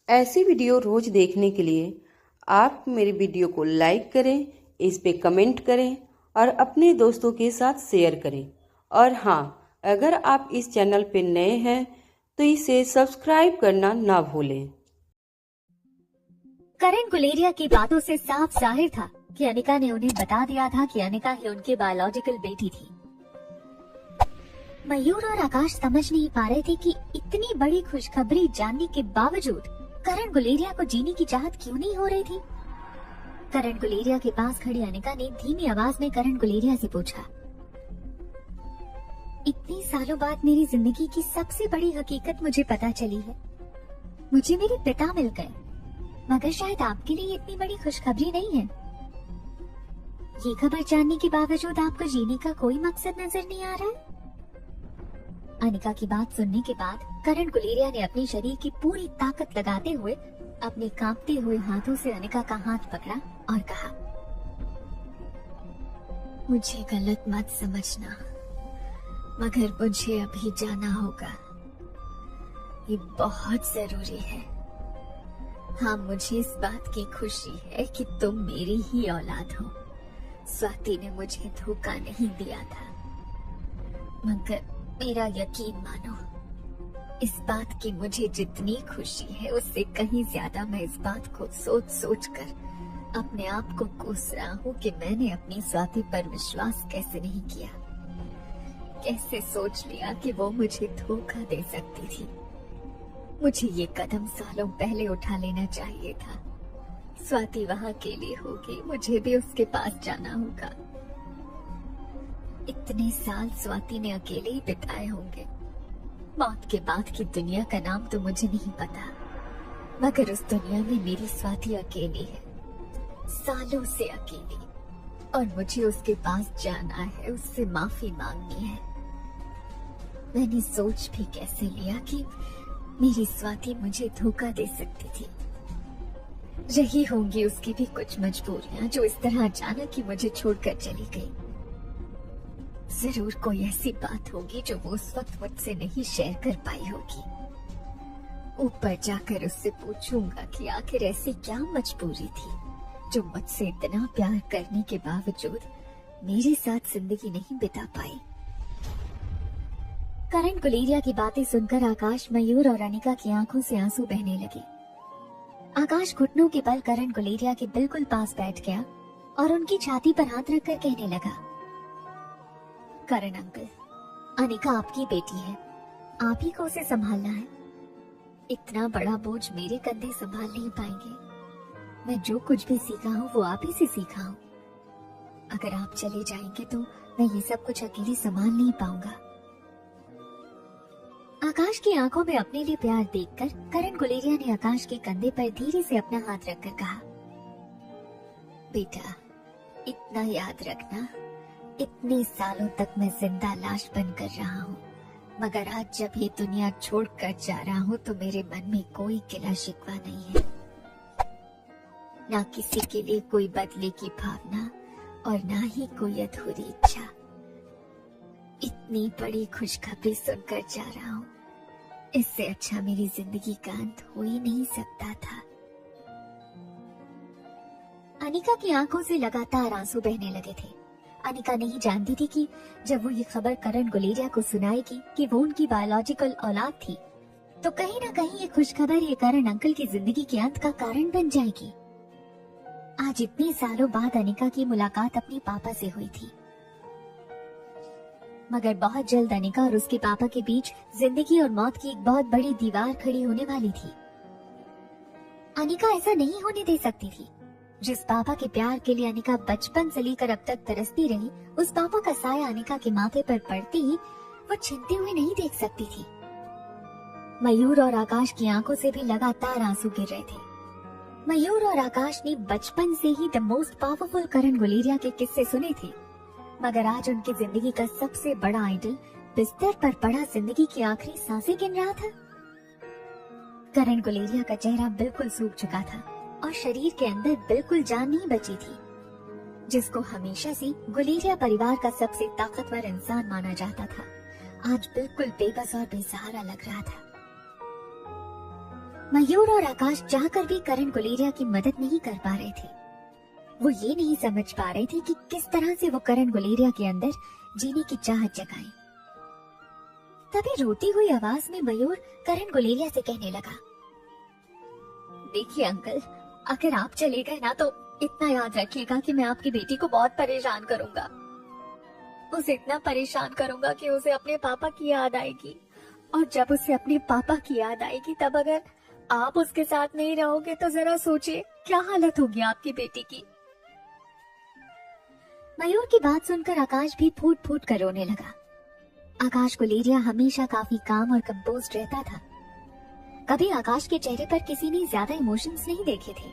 ऐसी वीडियो रोज देखने के लिए आप मेरी वीडियो को लाइक करें, इस पे कमेंट करें और अपने दोस्तों के साथ शेयर करें। और हाँ, अगर आप इस चैनल पे नए हैं तो इसे सब्सक्राइब करना ना भूलें। करण गुलेरिया की बातों से साफ जाहिर था कि अनिका ने उन्हें बता दिया था कि अनिका ही उनकी बायोलॉजिकल बेटी थी। मयूर और आकाश समझ नहीं पा रहे थे कि इतनी बड़ी खुशखबरी जानने के बावजूद करण गुलेरिया को जीने की चाहत क्यों नहीं हो रही थी। करण गुलेरिया के पास खड़ी अनिका ने धीमी आवाज में करण गुलेरिया से पूछा, इतने सालों बाद मेरी जिंदगी की सबसे बड़ी हकीकत मुझे पता चली है। मुझे मेरे पिता मिल गए, मगर शायद आपके लिए इतनी बड़ी खुशखबरी नहीं है। ये खबर जानने के बावजूद आपको जीने का कोई मकसद नजर नहीं आ रहा है। अनिका की बात सुनने के बाद करण गुलेरिया ने अपने शरीर की पूरी ताकत लगाते हुए अपने कांपते हुए हाथों से अनिका का हाथ पकड़ा और कहा, मुझे गलत मत समझना, मगर मुझे अभी जाना होगा। ये बहुत जरूरी है। हाँ, मुझे इस बात की खुशी है कि तुम मेरी ही औलाद हो। स्वाति ने मुझे धोखा नहीं दिया था, मगर मेरा यकीन मानो, इस बात की मुझे जितनी खुशी है उससे कहीं ज्यादा मैं इस बात को सोच सोच कर अपने आप को कोस रहा हूँ कि मैंने अपनी स्वाति पर विश्वास कैसे नहीं किया। कैसे सोच लिया कि वो मुझे धोखा दे सकती थी। मुझे ये कदम सालों पहले उठा लेना चाहिए था। स्वाति वहाँ अकेली होगी, मुझे भी उसके पास जाना होगा। इतने साल स्वाति ने अकेले ही बिताए होंगे। मौत के बाद की दुनिया का नाम तो मुझे नहीं पता, मगर उस दुनिया में मेरी स्वाति अकेली है, सालों से अकेली, और मुझे उसके पास जाना है, उससे माफी मांगनी है। मैंने सोच भी कैसे लिया कि मेरी स्वाति मुझे धोखा दे सकती थी। रही होंगी उसकी भी कुछ मजबूरियां जो इस तरह अचानक ही मुझे छोड़कर चली गई। जरूर कोई ऐसी बात होगी जो वो उस वक्त मुझसे नहीं शेयर कर पाई होगी। ऊपर जाकर उससे पूछूंगा कि आखिर ऐसी क्या मजबूरी थी जो मुझसे इतना प्यार करने के बावजूद मेरे साथ जिंदगी नहीं बिता पाई। करण गुलेरिया की बातें सुनकर आकाश, मयूर और अनिका की आंखों से आंसू बहने लगे। आकाश घुटनों के बल करण गुलेरिया के बिल्कुल पास बैठ गया और उनकी छाती पर हाथ रखकर कहने लगा, करण अंकल, अनिका आपकी बेटी है, आप ही को उसे संभालना है। इतना बड़ा बोझ मेरे कंधे संभाल नहीं पाएंगे। मैं जो कुछ भी सीखा हूँ वो आप ही से सीखा हूँ। अगर आप चले जाएंगे तो मैं ये सब कुछ अकेले संभाल नहीं पाऊंगा। आकाश की आंखों में अपने लिए प्यार देखकर करण गुलेरिया ने आकाश के कंधे पर धीरे से अपना हाथ रखकर कहा, बेटा, इतना याद रखना, इतने सालों तक मैं जिंदा लाश बनकर रहा हूँ, मगर आज जब ये दुनिया छोड़कर जा रहा हूँ तो मेरे मन में कोई गिला शिकवा नहीं है, ना किसी के लिए कोई बदले की भावना और ना ही कोई अधूरी इच्छा। इतनी बड़ी खुशखबरी सुनकर जा रहा हूँ, इससे अच्छा मेरी जिंदगी का अंत हो ही नहीं सकता था। अनिका की आंखों से लगातार आंसू बहने लगे थे। अनिका नहीं जानती थी कि जब वो ये खबर करण गुलेरिया को सुनाएगी कि वो उनकी बायोलॉजिकल औलाद थी, तो कहीं ना कहीं ये खुशखबर ये करण अंकल की जिंदगी के अंत का कारण बन जाएगी। आज इतने सालों बाद अनिका की मुलाकात अपने पापा से हुई थी, मगर बहुत जल्द अनिका और उसके पापा के बीच जिंदगी और मौत की एक बहुत बड़ी दीवार खड़ी होने वाली थी। अनिका ऐसा नहीं होने दे सकती थी। जिस पापा के प्यार के लिए अनिका बचपन से लेकर अब तक तरसती रही, उस पापा का साया अनिका के माथे पर पड़ते ही वो छिनते हुए नहीं देख सकती थी। मयूर और आकाश की आंखों से भी लगातार आंसू गिर रहे थे। मयूर और आकाश ने बचपन से ही द मोस्ट पावरफुल करण गुलेरिया के किस्से सुने थे, मगर आज उनकी जिंदगी का सबसे बड़ा आइडल बिस्तर पर पड़ा जिंदगी की आखिरी सांसें गिन रहा था। करण गुलेरिया का चेहरा बिल्कुल सूख चुका था और शरीर के अंदर बिल्कुल जान नहीं बची थी। जिसको हमेशा से गुलेरिया परिवार का सबसे ताकतवर इंसान माना जाता था, आज बिल्कुल बेबस और बेसहारा लग रहा था। मयूर और आकाश चाहकर भी करण गुलेरिया की मदद नहीं कर पा रहे थे। वो ये नहीं समझ पा रहे थे कि किस तरह से वो करण गुलेरिया के अंदर जीने की चाहत जगाए। तभी रोती हुई आवाज में मयूर करण गुलेरिया से कहने लगा, देखिए अंकल, अगर आप चले गए ना तो इतना याद रखिएगा कि मैं आपकी बेटी को बहुत परेशान करूंगा। उसे इतना परेशान करूंगा कि उसे अपने पापा की याद आएगी, और जब उसे अपने पापा की याद आएगी तब अगर आप उसके साथ नहीं रहोगे तो जरा सोचिए क्या हालत होगी आपकी बेटी की। मयूर की बात सुनकर आकाश भी फूट फूट कर रोने लगा। आकाश गुलेरिया हमेशा काफी काम और कंपोज्ड रहता था। कभी आकाश के चेहरे पर किसी ने ज्यादा इमोशंस नहीं देखे थे,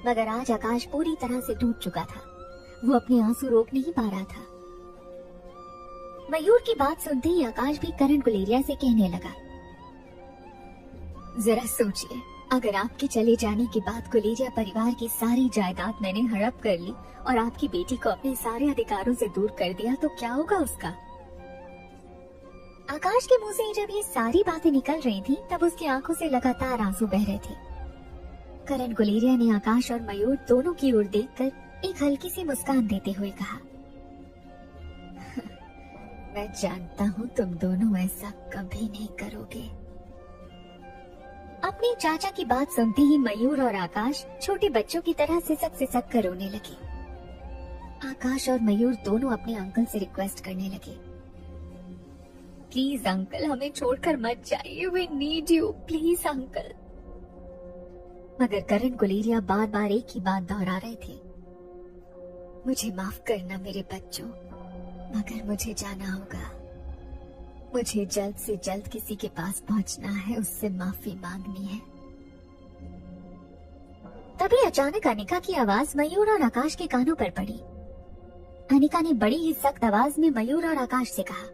मगर आज आकाश पूरी तरह से टूट चुका था। वो अपने आंसू रोक नहीं पा रहा था। मयूर की बात सुनते ही आकाश भी करण गुलेरिया से कहने लगा, जरा सोचिए, अगर आपके चले जाने के बाद गुलेरिया परिवार की सारी जायदाद मैंने हड़प कर ली और आपकी बेटी को अपने सारे अधिकारों से दूर कर दिया तो क्या होगा उसका। आकाश के मुंह से जब ये सारी बातें निकल रही थी तब उसकी आंखों से लगातार आंसू बह रहे थे। करण गुलेरिया ने आकाश और मयूर दोनों की ओर देखकर एक हल्की सी मुस्कान देते हुए कहा, मैं जानता हूँ तुम दोनों ऐसा कभी नहीं करोगे। अपने चाचा की बात सुनते ही मयूर और आकाश छोटे बच्चों की तरह सिसक कर रोने लगे। आकाश और मयूर दोनों अपने अंकल से रिक्वेस्ट करने लगे, प्लीज अंकल, हमें छोड़कर मत जाइए, we need you, please uncle. मगर करण गुलेरिया बार बार एक ही बात दोहरा रहे थे, मुझे माफ करना मेरे बच्चों, मगर मुझे जाना होगा। मुझे जल्द से जल्द किसी के पास पहुंचना है, उससे माफी मांगनी है। तभी अचानक अनिका की आवाज मयूर और आकाश के कानों पर पड़ी। अनिका ने बड़ी ही सख्त आवाज में मयूर और आकाश से कहा,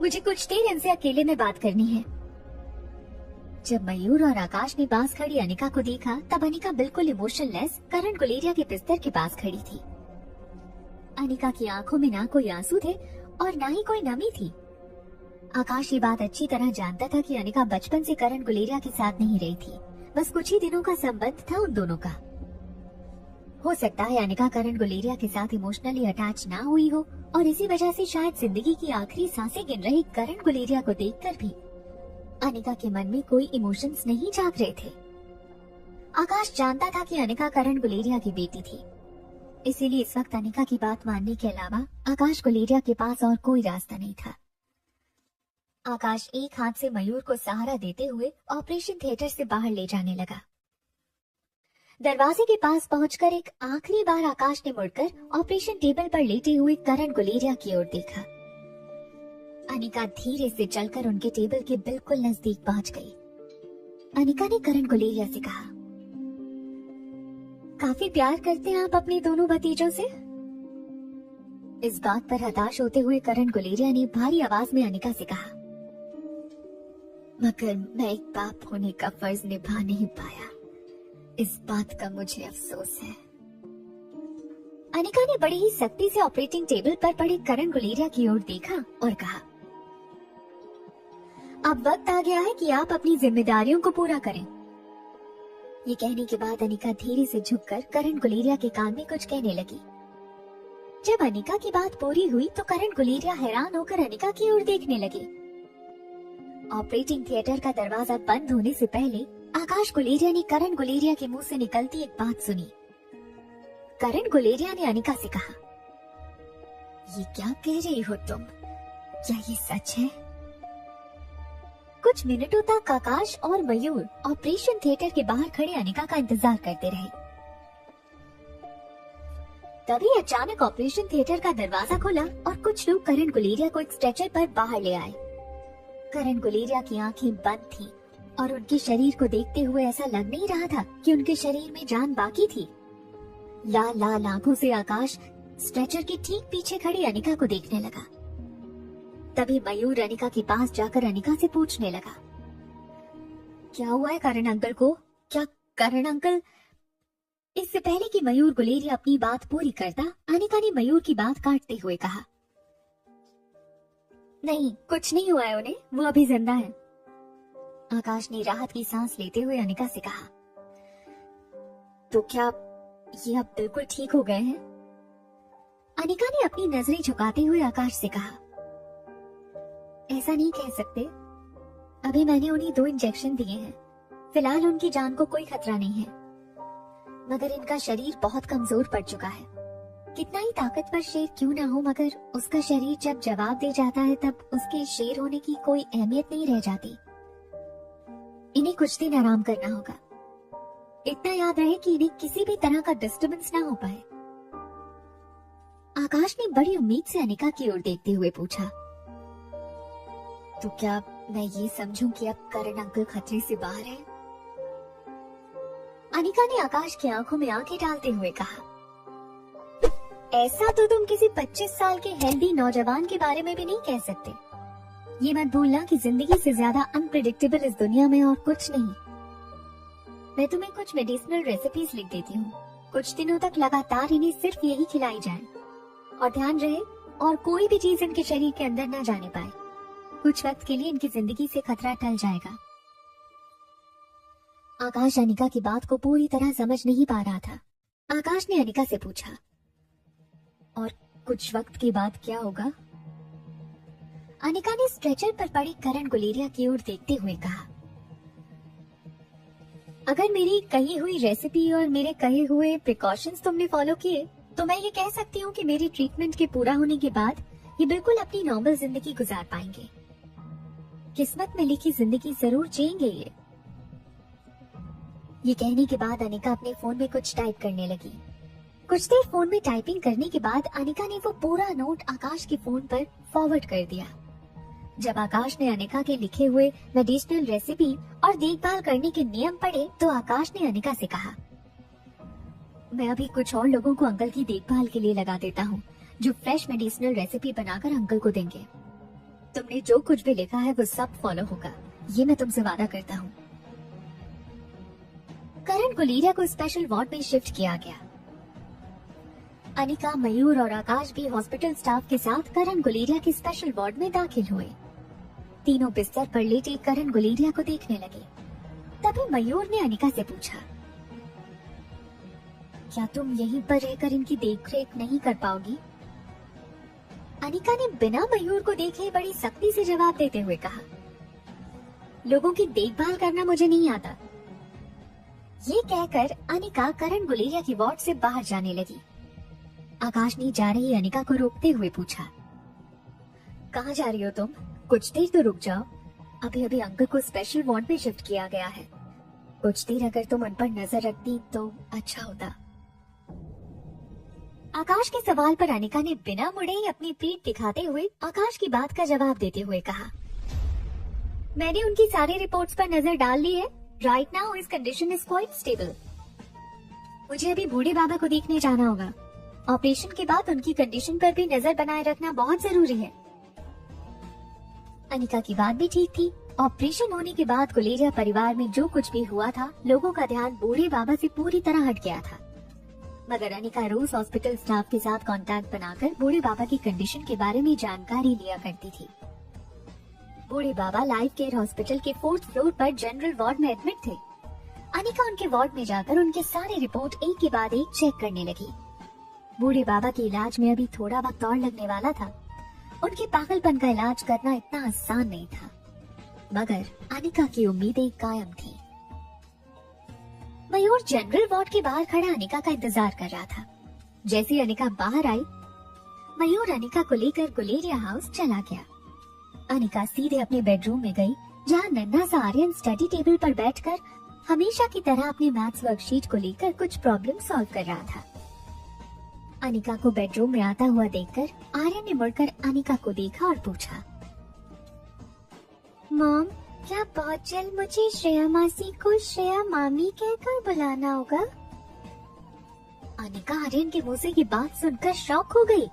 मुझे कुछ देर इनसे अकेले में बात करनी है। जब मयूर और आकाश ने पास खड़ी अनिका को देखा तब अनिका बिल्कुल इमोशनलेस करण गुलेरिया के बिस्तर के पास खड़ी थी। अनिका की आंखों में ना कोई आंसू थे और ना ही कोई नमी थी। आकाश ये बात अच्छी तरह जानता था कि अनिका बचपन से करण गुलेरिया के साथ नहीं रही थी, बस कुछ ही दिनों का संबंध था उन दोनों का। हो सकता है अनिका करण गुलेरिया के साथ इमोशनली अटैच ना हुई हो और इसी वजह से शायद जिंदगी की आखिरी सांसें गिन रही करण गुलेरिया को देखकर भी अनिका के मन में कोई इमोशंस नहीं जाग रहे थे। आकाश जानता था कि अनिका करण गुलेरिया की बेटी थी, इसीलिए इस वक्त अनिका की बात मानने के अलावा आकाश गुलेरिया के पास और कोई रास्ता नहीं था। आकाश एक हाथ से मयूर को सहारा देते हुए ऑपरेशन थिएटर से बाहर ले जाने लगा। दरवाजे के पास पहुंचकर एक आखिरी बार आकाश ने मुड़कर ऑपरेशन टेबल पर लेटे हुए करण गुलेरिया की ओर देखा। अनिका धीरे से चलकर उनके टेबल के बिल्कुल नजदीक पहुंच गई। अनिका ने करण गुलेरिया से कहा, काफी प्यार करते हैं आप अपने दोनों भतीजों से? इस बात पर हताश होते हुए करण गुलेरिया ने भारी आवाज में अनिका से कहा, मगर मैं एक बाप होने का फर्ज निभा नहीं पाया, इस बात का मुझे अफसोस है। अनिका ने बड़ी ही सख्ती से ऑपरेटिंग टेबल पर पड़े करण गुलेरिया की ओर देखा और कहा, अब वक्त आ गया है कि आप अपनी जिम्मेदारियों को पूरा करें। ये कहने के बाद अनिका धीरे से झुककर करण गुलेरिया के कान में कुछ कहने लगी। जब अनिका की बात पूरी हुई तो करण गुलेरिया हैरान होकर अनिका की ओर देखने लगे। ऑपरेटिंग थिएटर का दरवाजा बंद होने से पहले आकाश गुलेरिया ने करण गुलेरिया के मुंह से निकलती एक बात सुनी। करण गुलेरिया ने अनिका से कहा, ये क्या कह रही हो तुम? क्या ये सच है? कुछ मिनटों तक आकाश और मयूर ऑपरेशन थिएटर के बाहर खड़े अनिका का इंतजार करते रहे। तभी अचानक ऑपरेशन थिएटर का दरवाजा खुला और कुछ लोग करण गुलेरिया को एक स्ट्रेचर पर बाहर ले आए। करण गुलेरिया की आंखें बंद थीं और उनके शरीर को देखते हुए ऐसा लग नहीं रहा था कि उनके शरीर में जान बाकी थी। लाल लाल आंखों से आकाश स्ट्रेचर के ठीक पीछे खड़ी अनिका को देखने लगा। तभी मयूर अनिका के पास जाकर अनिका से पूछने लगा, क्या हुआ है करण अंकल को? क्या करण अंकल? इससे पहले कि मयूर गुलेरिया अपनी बात पूरी करता, अनिका ने मयूर की बात काटते हुए कहा, नहीं कुछ नहीं हुआ है उन्हें, वो अभी जिंदा है। आकाश ने राहत की सांस लेते हुए अनिका से कहा, तो क्या ये अब बिल्कुल ठीक हो गए हैं? अनिका ने अपनी नजरें झुकाते हुए आकाश से कहा, ऐसा नहीं कह सकते। अभी मैंने उन्हें 2 इंजेक्शन दिए हैं। फिलहाल उनकी जान को कोई खतरा नहीं है, मगर इनका शरीर बहुत कमजोर पड़ चुका है। कितना ही ताकतवर शेर क्यों ना हो, मगर उसका शरीर जब जवाब दे जाता है तब उसके शेर होने की कोई अहमियत नहीं रह जाती। इन्हें कुछ दिन आराम करना होगा। इतना याद रहे कि इन्हें किसी भी तरह का डिस्टर्बेंस ना हो पाए। आकाश ने बड़ी उम्मीद से अनिका की ओर देखते हुए पूछा, तो क्या मैं ये समझूं कि अब करण अंकल खतरे से बाहर है? अनिका ने आकाश की आंखों में आंखें डालते हुए कहा, ऐसा तो तुम किसी 25 साल के हेल्दी नौजवान के बारे में भी नहीं कह सकते। ये मत भूलना कि जिंदगी से ज्यादा अनप्रेडिक्टेबल इस दुनिया में और कुछ नहीं। मैं तुम्हें कुछ मेडिसिनल रेसिपीज लिख देती हूँ। कुछ दिनों तक लगातार इन्हें सिर्फ यही खिलाई जाए, और ध्यान रहे और कोई भी चीज इनके शरीर के अंदर न जाने पाए। कुछ वक्त के लिए इनकी जिंदगी से खतरा टल जाएगा। आकाश अनिका की बात को पूरी तरह समझ नहीं पा रहा था। आकाश ने अनिका से पूछा, और कुछ वक्त के बाद क्या होगा? अनिका ने स्ट्रेचर पर पड़े करण गुलेरिया की ओर देखते हुए कहा, अगर मेरी कही हुई रेसिपी और मेरे कहे हुए प्रिकॉशंस तुमने फॉलो किए तो मैं ये कह सकती हूँ कि मेरी ट्रीटमेंट के पूरा होने के बाद ये बिल्कुल अपनी नॉर्मल जिंदगी गुजार पाएंगे। किस्मत में लिखी जिंदगी जरूर जिएंगे ये कहने के बाद अनिका अपने फोन में कुछ टाइप करने लगी। कुछ देर फोन में टाइपिंग करने के बाद अनिका ने वो पूरा नोट आकाश के फोन पर फॉरवर्ड कर दिया। जब आकाश ने अनिका के लिखे हुए मेडिसिनल रेसिपी और देखभाल करने के नियम पढ़े तो आकाश ने अनिका से कहा, मैं अभी कुछ और लोगों को अंकल की देखभाल के लिए लगा देता हूँ, जो फ्रेश मेडिसिनल रेसिपी बनाकर अंकल को देंगे। तुमने जो कुछ भी लिखा है वो सब फॉलो होगा, ये मैं तुमसे वादा करता हूँ। करण गुलेरिया को स्पेशल वार्ड में शिफ्ट किया गया। अनिका, मयूर और आकाश भी हॉस्पिटल स्टाफ के साथ करण गुलेरिया के स्पेशल वार्ड में दाखिल हुए। तीनों बिस्तर पर लेटे करण गुलेरिया को देखने लगे। तभी मयूर ने अनिका से पूछा, क्या तुम यहीं पर रहकर इनकी देखरेख नहीं कर पाओगी? अनिका ने बिना मयूर को देखे बड़ी सख्ती से जवाब देते हुए कहा, लोगों की देखभाल करना मुझे नहीं आता। ये कहकर अनिका करण गुलेरिया की वार्ड से बाहर जाने लगी। आकाश ने जा रही अनिका को रोकते हुए पूछा, कहाँ जा रही हो तुम? कुछ देर तो रुक जाओ। अभी अभी अंकल को स्पेशल वार्ड में शिफ्ट किया गया है। कुछ देर अगर तुम उन पर नजर रखती तो अच्छा होता। आकाश के सवाल पर अनिका ने बिना मुड़े ही अपनी पीठ दिखाते हुए आकाश की बात का जवाब देते हुए कहा, मैंने उनकी सारी रिपोर्ट्स पर नजर डाल ली है। Right now his condition is quite stable. मुझे अभी बूढ़े बाबा को देखने जाना होगा। ऑपरेशन के बाद उनकी कंडीशन पर भी नजर बनाए रखना बहुत जरूरी है। अनिका की बात भी ठीक थी। ऑपरेशन होने के बाद गुलेरिया परिवार में जो कुछ भी हुआ था, लोगों का ध्यान बूढ़े बाबा से पूरी तरह हट गया था। मगर अनिका रोज हॉस्पिटल स्टाफ के साथ कांटेक्ट बनाकर बूढ़े बाबा की कंडीशन के बारे में जानकारी लिया करती थी। बूढ़े बाबा लाइफ केयर हॉस्पिटल के 4th फ्लोर पर जनरल वार्ड में एडमिट थे। अनिका उनके वार्ड में जाकर उनके सारे रिपोर्ट एक के बाद एक चेक करने लगी। बूढ़े बाबा के इलाज में अभी थोड़ा वक्त और लगने वाला था। उनके पागलपन का इलाज करना इतना आसान नहीं था, मगर अनिका की उम्मीदें कायम थी। मयूर जनरल वार्ड के बाहर खड़ा अनिका का इंतजार कर रहा था। जैसे अनिका बाहर आई, मयूर अनिका को लेकर गुलेरिया हाउस चला गया। अनिका सीधे अपने बेडरूम में गई, जहाँ नन्हा सा आर्यन स्टडी टेबल पर बैठकर हमेशा की तरह अपने मैथ्स वर्कशीट को लेकर कुछ प्रॉब्लम सॉल्व कर रहा था। अनिका को बेडरूम में आता हुआ देखकर आर्यन ने मुड़कर अनिका को देखा और पूछा, मॉम, क्या बहुत जल्द मुझे श्रेया मासी को श्रेया मामी कहकर बुलाना होगा? अनिका आर्यन के मुंह से ये बात सुनकर शॉक हो गई।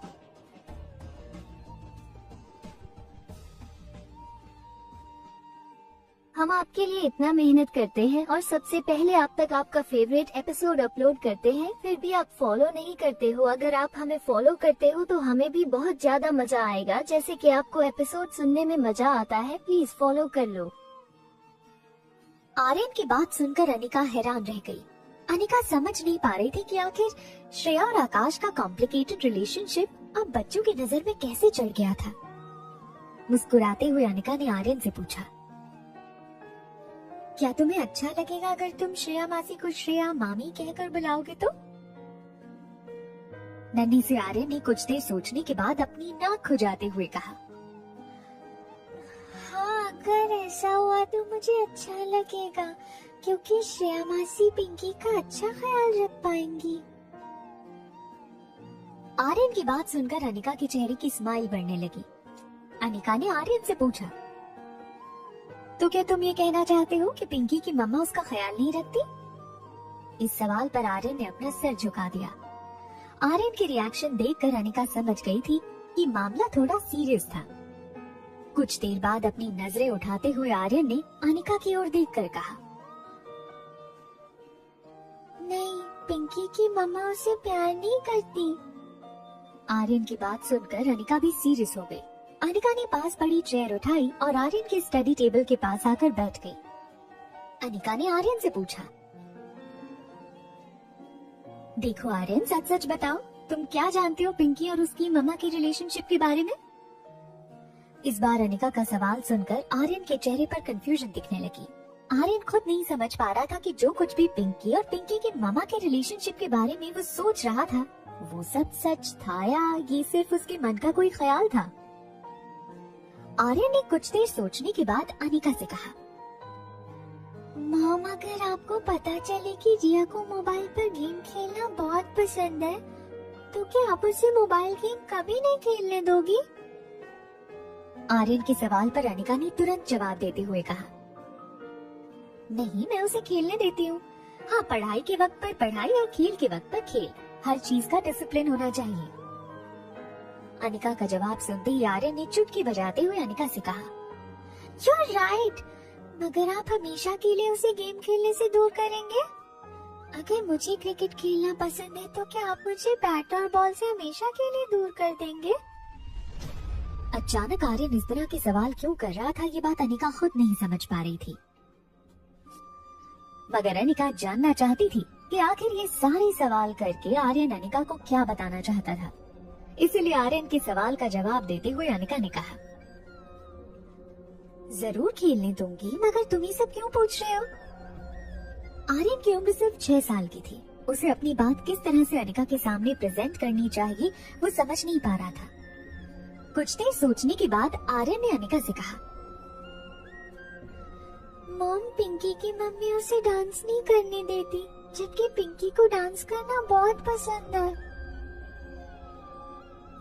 हम आपके लिए इतना मेहनत करते हैं और सबसे पहले आप तक आपका फेवरेट एपिसोड अपलोड करते हैं, फिर भी आप फॉलो नहीं करते हो। अगर आप हमें फॉलो करते हो तो हमें भी बहुत ज्यादा मजा आएगा। जैसे कि आपको एपिसोड सुनने में मजा आता है, प्लीज फॉलो कर लो। आर्यन की बात सुनकर अनिका हैरान रह गई। अनिका समझ नहीं पा रही थी कि आखिर श्रेया और आकाश का कॉम्प्लिकेटेड रिलेशनशिप अब बच्चों की नजर में कैसे चढ़ गया था। मुस्कुराते हुए अनिका ने आर्यन से पूछा, क्या तुम्हें अच्छा लगेगा अगर तुम श्रेया मासी को श्रेया मामी कहकर बुलाओगे तो? नन्ही से आर्यन ने कुछ देर सोचने के बाद अपनी नाक खुजाते हुए कहा, हाँ, अगर ऐसा हुआ तो मुझे अच्छा लगेगा, क्योंकि श्रेया मासी पिंकी का अच्छा ख्याल रख पाएंगी। आर्यन की बात सुनकर अनिका के चेहरे की स्माइल बढ़ने लगी। अनिका ने आर्यन से पूछा, तो क्या तुम ये कहना चाहते हो कि पिंकी की मम्मा उसका ख्याल नहीं रखती? इस सवाल पर आर्यन ने अपना सिर झुका दिया। आर्यन की रिएक्शन देखकर अनिका समझ गई थी कि मामला थोड़ा सीरियस था। कुछ देर बाद अपनी नजरें उठाते हुए आर्यन ने अनिका की ओर देखकर कहा, नहीं, पिंकी की मम्मा उसे प्यार नहीं करती। आर्यन की बात सुनकर अनिका भी सीरियस हो गई। अनिका ने पास पड़ी चेयर उठाई और आर्यन के स्टडी टेबल के पास आकर बैठ गई। अनिका ने आर्यन से पूछा, देखो आर्यन, सच सच बताओ, तुम क्या जानते हो पिंकी और उसकी मम्मा की रिलेशनशिप के बारे में? इस बार अनिका का सवाल सुनकर आर्यन के चेहरे पर कंफ्यूजन दिखने लगी। आर्यन खुद नहीं समझ पा रहा था कि जो कुछ भी पिंकी और पिंकी के मम्मा के रिलेशनशिप के बारे में वो सोच रहा था, वो सब सच था या ये सिर्फ उसके मन का कोई ख्याल था। आर्यन ने कुछ देर सोचने के बाद अनिका से कहा, मॉम, अगर आपको पता चले कि रिया को मोबाइल पर गेम खेलना बहुत पसंद है, तो क्या आप उसे मोबाइल गेम कभी नहीं खेलने दोगी? आर्यन के सवाल पर अनिका ने तुरंत जवाब देते हुए कहा, नहीं, मैं उसे खेलने देती हूँ। हाँ, पढ़ाई के वक्त पर पढ़ाई और खेल के वक्त पर खेल, हर चीज का डिसिप्लिन होना चाहिए। अनिका का जवाब सुनते ही आर्यन ने चुटकी बजाते हुए अनिका से कहा, You're right, मगर आप हमेशा के लिए उसे गेम खेलने से दूर करेंगे? अगर मुझे क्रिकेट खेलना पसंद है तो क्या आप मुझे बैट और बॉल से हमेशा के लिए दूर कर देंगे? अचानक आर्यन इस तरह के सवाल क्यों कर रहा था, ये बात अनिका खुद नहीं समझ पा रही थी। मगर अनिका जानना चाहती थी कि आखिर ये सारे सवाल करके आर्यन अनिका को क्या बताना चाहता था। इसलिए आर्यन के सवाल का जवाब देते हुए अनिका ने कहा, जरूर खेलने दूंगी, मगर तुम ये सब क्यों पूछ रहे हो? आर्यन की उम्र सिर्फ 6 साल की थी। उसे अपनी बात किस तरह से अनिका के सामने प्रेजेंट करनी चाहिए वो समझ नहीं पा रहा था। कुछ देर सोचने के बाद आर्यन ने अनिका से कहा, मॉम, पिंकी की मम्मी उसे डांस नहीं करने देती, जबकि पिंकी को डांस करना बहुत पसंद है।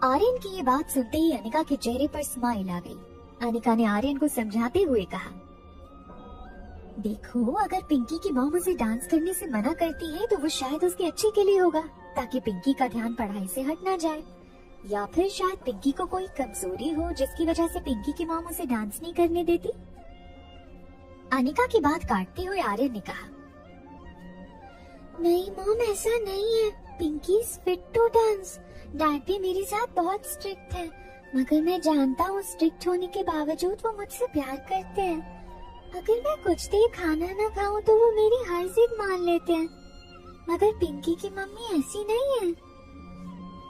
आर्यन की ये बात सुनते ही अनिका के चेहरे पर स्माइल आ गई। अनिका ने आर्यन को समझाते हुए कहा, देखो, अगर पिंकी की मॉम उसे डांस करने से मना करती है तो वो शायद उसके अच्छे के लिए होगा, ताकि पिंकी का ध्यान पढ़ाई से हट ना जाए, या फिर शायद पिंकी को कोई कमजोरी हो जिसकी वजह से पिंकी की मॉम उसे डांस नहीं करने देती। अनिका की बात काटते हुए आर्यन ने कहा, नहीं मॉम, ऐसा नहीं है, Pinky is fit to dance. Dad भी मेरे साथ बहुत स्ट्रिक्ट है, मगर मैं जानता हूँ स्ट्रिक्ट होने के बावजूद वो मुझसे प्यार करते हैं। अगर मैं कुछ देर खाना न खाऊं तो वो मेरी हर जिद मान लेते हैं, मगर पिंकी की मम्मी ऐसी नहीं है।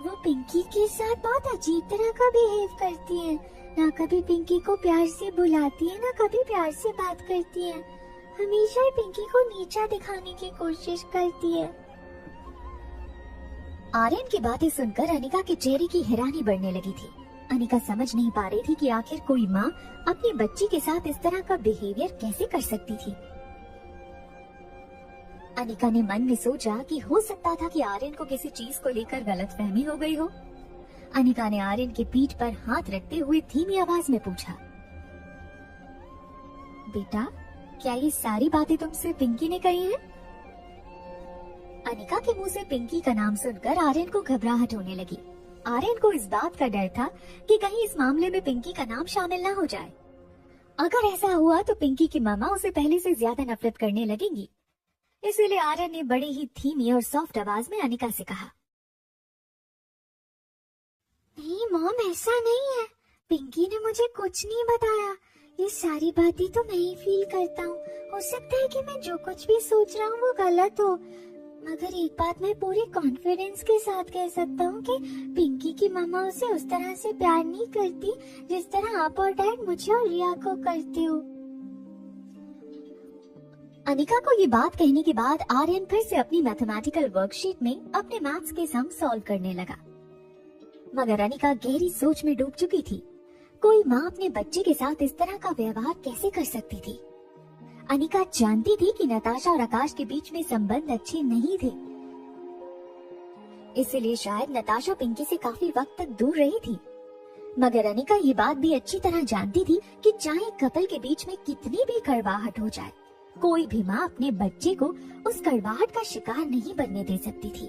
वो पिंकी के साथ बहुत अजीब तरह का बिहेव करती है, ना कभी पिंकी को प्यार से बुलाती है, ना कभी प्यार से बात करती है, हमेशा ही पिंकी को नीचा दिखाने की कोशिश करती है। आर्यन की बातें सुनकर अनिका के चेहरे की हैरानी बढ़ने लगी थी। अनिका समझ नहीं पा रही थी कि आखिर कोई माँ अपनी बच्ची के साथ इस तरह का बिहेवियर कैसे कर सकती थी। अनिका ने मन में सोचा कि हो सकता था कि आर्यन को किसी चीज को लेकर गलतफहमी हो गई हो। अनिका ने आर्यन की पीठ पर हाथ रखते हुए धीमी आवाज में पूछा, बेटा, क्या ये सारी बातें तुमसे पिंकी ने कही हैं? अनिका के मुंह से पिंकी का नाम सुनकर आर्यन को घबराहट होने लगी। आर्यन को इस बात का डर था कि कहीं इस मामले में पिंकी का नाम शामिल ना हो जाए। अगर ऐसा हुआ तो पिंकी की मामा उसे पहले से ज्यादा नफरत करने लगेंगी। इसीलिए आर्यन ने बड़ी ही धीमी और सॉफ्ट आवाज में अनिका से कहा, नहीं मॉम, ऐसा नहीं है, पिंकी ने मुझे कुछ नहीं बताया, ये सारी बातें तो मैं ही फील करता हूँ, हो सकता है कि मैं जो कुछ भी सोच रहा हूँ वो गलत हो, मगर एक बात मैं पूरे कॉन्फिडेंस के साथ कह सकता हूँ कि पिंकी की मम्मा उसे उस तरह से प्यार नहीं करती जिस तरह आप और डैड मुझे और रिया को करते हो। अनिका को ये बात कहने के बाद आर्यन फिर से अपनी मैथमेटिकल वर्कशीट में अपने मैथ्स के सम सॉल्व करने लगा, मगर अनिका गहरी सोच में डूब चुकी थी। कोई माँ अपने बच्चे के साथ इस तरह का व्यवहार कैसे कर सकती थी? अनिका जानती थी कि नताशा और आकाश के बीच में संबंध अच्छे नहीं थे, इसलिए शायद नताशा पिंकी से काफी वक्त तक दूर रही थी। मगर अनिका ये बात भी अच्छी तरह जानती थी कि चाहे कपल के बीच में कितनी भी कड़वाहट हो जाए, कोई भी माँ अपने बच्चे को उस कड़वाहट का शिकार नहीं बनने दे सकती थी।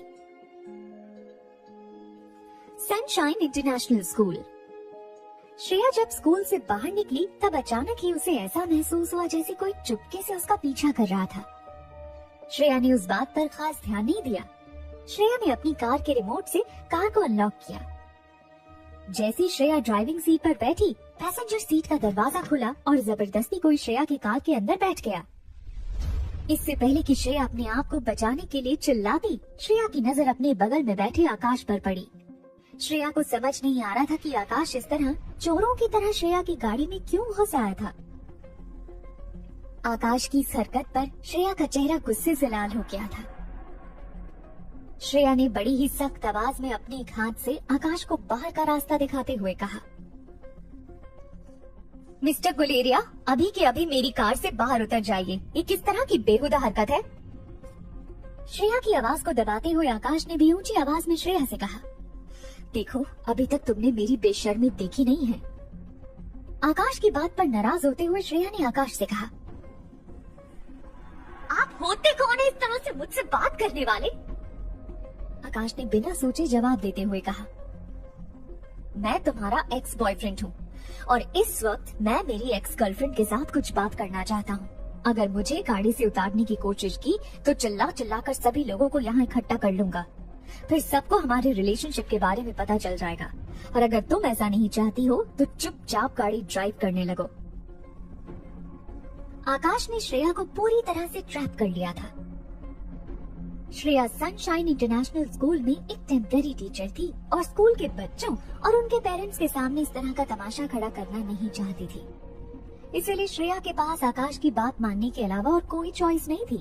Sunshine international school. श्रेया जब स्कूल से बाहर निकली तब अचानक ही उसे ऐसा महसूस हुआ जैसे कोई चुपके से उसका पीछा कर रहा था। श्रेया ने उस बात पर खास ध्यान नहीं दिया। श्रेया ने अपनी कार के रिमोट से कार को अनलॉक किया। जैसी श्रेया ड्राइविंग सीट पर बैठी, पैसेंजर सीट का दरवाजा खुला और जबरदस्ती कोई श्रेया की कार के अंदर बैठ गया। इससे पहले कि श्रेया अपने आप को बचाने के लिए चिल्लाती, श्रेया की नजर अपने बगल में बैठे आकाश पर पड़ी। श्रेया को समझ नहीं आ रहा था कि आकाश इस तरह चोरों की तरह श्रेया की गाड़ी में क्यों घुस आया था। आकाश की इस हरकत पर श्रेया का चेहरा गुस्से से लाल हो गया था। श्रेया ने बड़ी ही सख्त आवाज में अपने एक हाथ से आकाश को बाहर का रास्ता दिखाते हुए कहा, मिस्टर गुलेरिया, अभी के अभी मेरी कार से बाहर उतर जाइए। ये किस तरह की बेहुदा हरकत है? श्रेया की आवाज को दबाते हुए आकाश ने भी ऊंची आवाज में श्रेया से कहा, देखो, अभी तक तुमने मेरी बेशर्मी देखी नहीं है। आकाश की बात पर नाराज होते हुए श्रेया ने आकाश से कहा, आप होते कौन है इस तरह से मुझसे बात करने वाले? आकाश ने बिना सोचे जवाब देते हुए कहा, मैं तुम्हारा एक्स बॉयफ्रेंड हूँ और इस वक्त मैं मेरी एक्स गर्लफ्रेंड के साथ कुछ बात करना चाहता हूँ। अगर मुझे गाड़ी से उतारने की कोशिश की तो चिल्ला चिल्ला कर सभी लोगों को यहाँ इकट्ठा कर लूंगा, फिर सबको हमारे रिलेशनशिप के बारे में पता चल जाएगा। और अगर तुम ऐसा नहीं चाहती हो तो चुपचाप गाड़ी ड्राइव करने लगो। आकाश ने श्रेया को पूरी तरह से ट्रैप कर लिया था। श्रेया सनशाइन इंटरनेशनल स्कूल में एक टेम्पररी टीचर थी और स्कूल के बच्चों और उनके पेरेंट्स के सामने इस तरह का तमाशा खड़ा करना नहीं चाहती थी। इसलिए श्रेया के पास आकाश की बात मानने के अलावा और कोई चॉइस नहीं थी।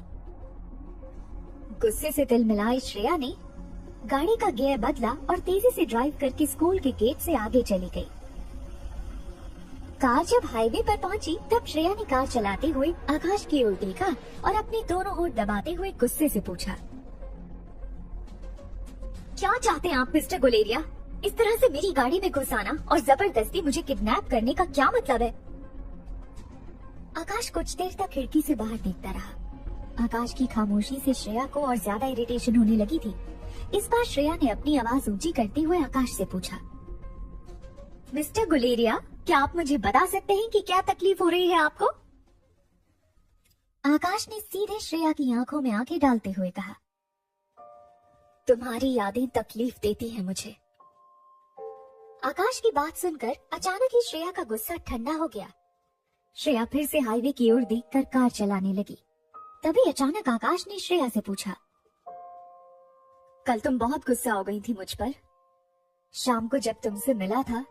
गुस्से से तिल मिलाए श्रेया ने गाड़ी का गियर बदला और तेजी से ड्राइव करके स्कूल के गेट से आगे चली गई। कार जब हाईवे पर पहुंची तब श्रेया ने कार चलाते हुए आकाश की ओर देखा और अपने दोनों होंठ दबाते हुए गुस्से से पूछा, क्या चाहते हैं आप मिस्टर गुलेरिया? इस तरह से मेरी गाड़ी में घुस आना और जबरदस्ती मुझे किडनैप करने का क्या मतलब है? आकाश कुछ देर तक खिड़की से बाहर देखता रहा। आकाश की खामोशी से श्रेया को और ज्यादा इरिटेशन होने लगी थी। इस बार श्रेया ने अपनी आवाज ऊंची करते हुए आकाश से पूछा, मिस्टर गुलेरिया, क्या आप मुझे बता सकते हैं कि क्या तकलीफ हो रही है आपको? आकाश ने सीधे श्रेया की आंखों में आंखें डालते हुए कहा, तुम्हारी यादें तकलीफ देती हैं मुझे। आकाश की बात सुनकर अचानक ही श्रेया का गुस्सा ठंडा हो गया। श्रेया फिर से हाईवे की ओर देखकर कार चलाने लगी। तभी अचानक आकाश ने श्रेया से पूछा, कल तुम बहुत गुस्सा हो गई थी मुझ पर। शाम को जब तुमसे मिला था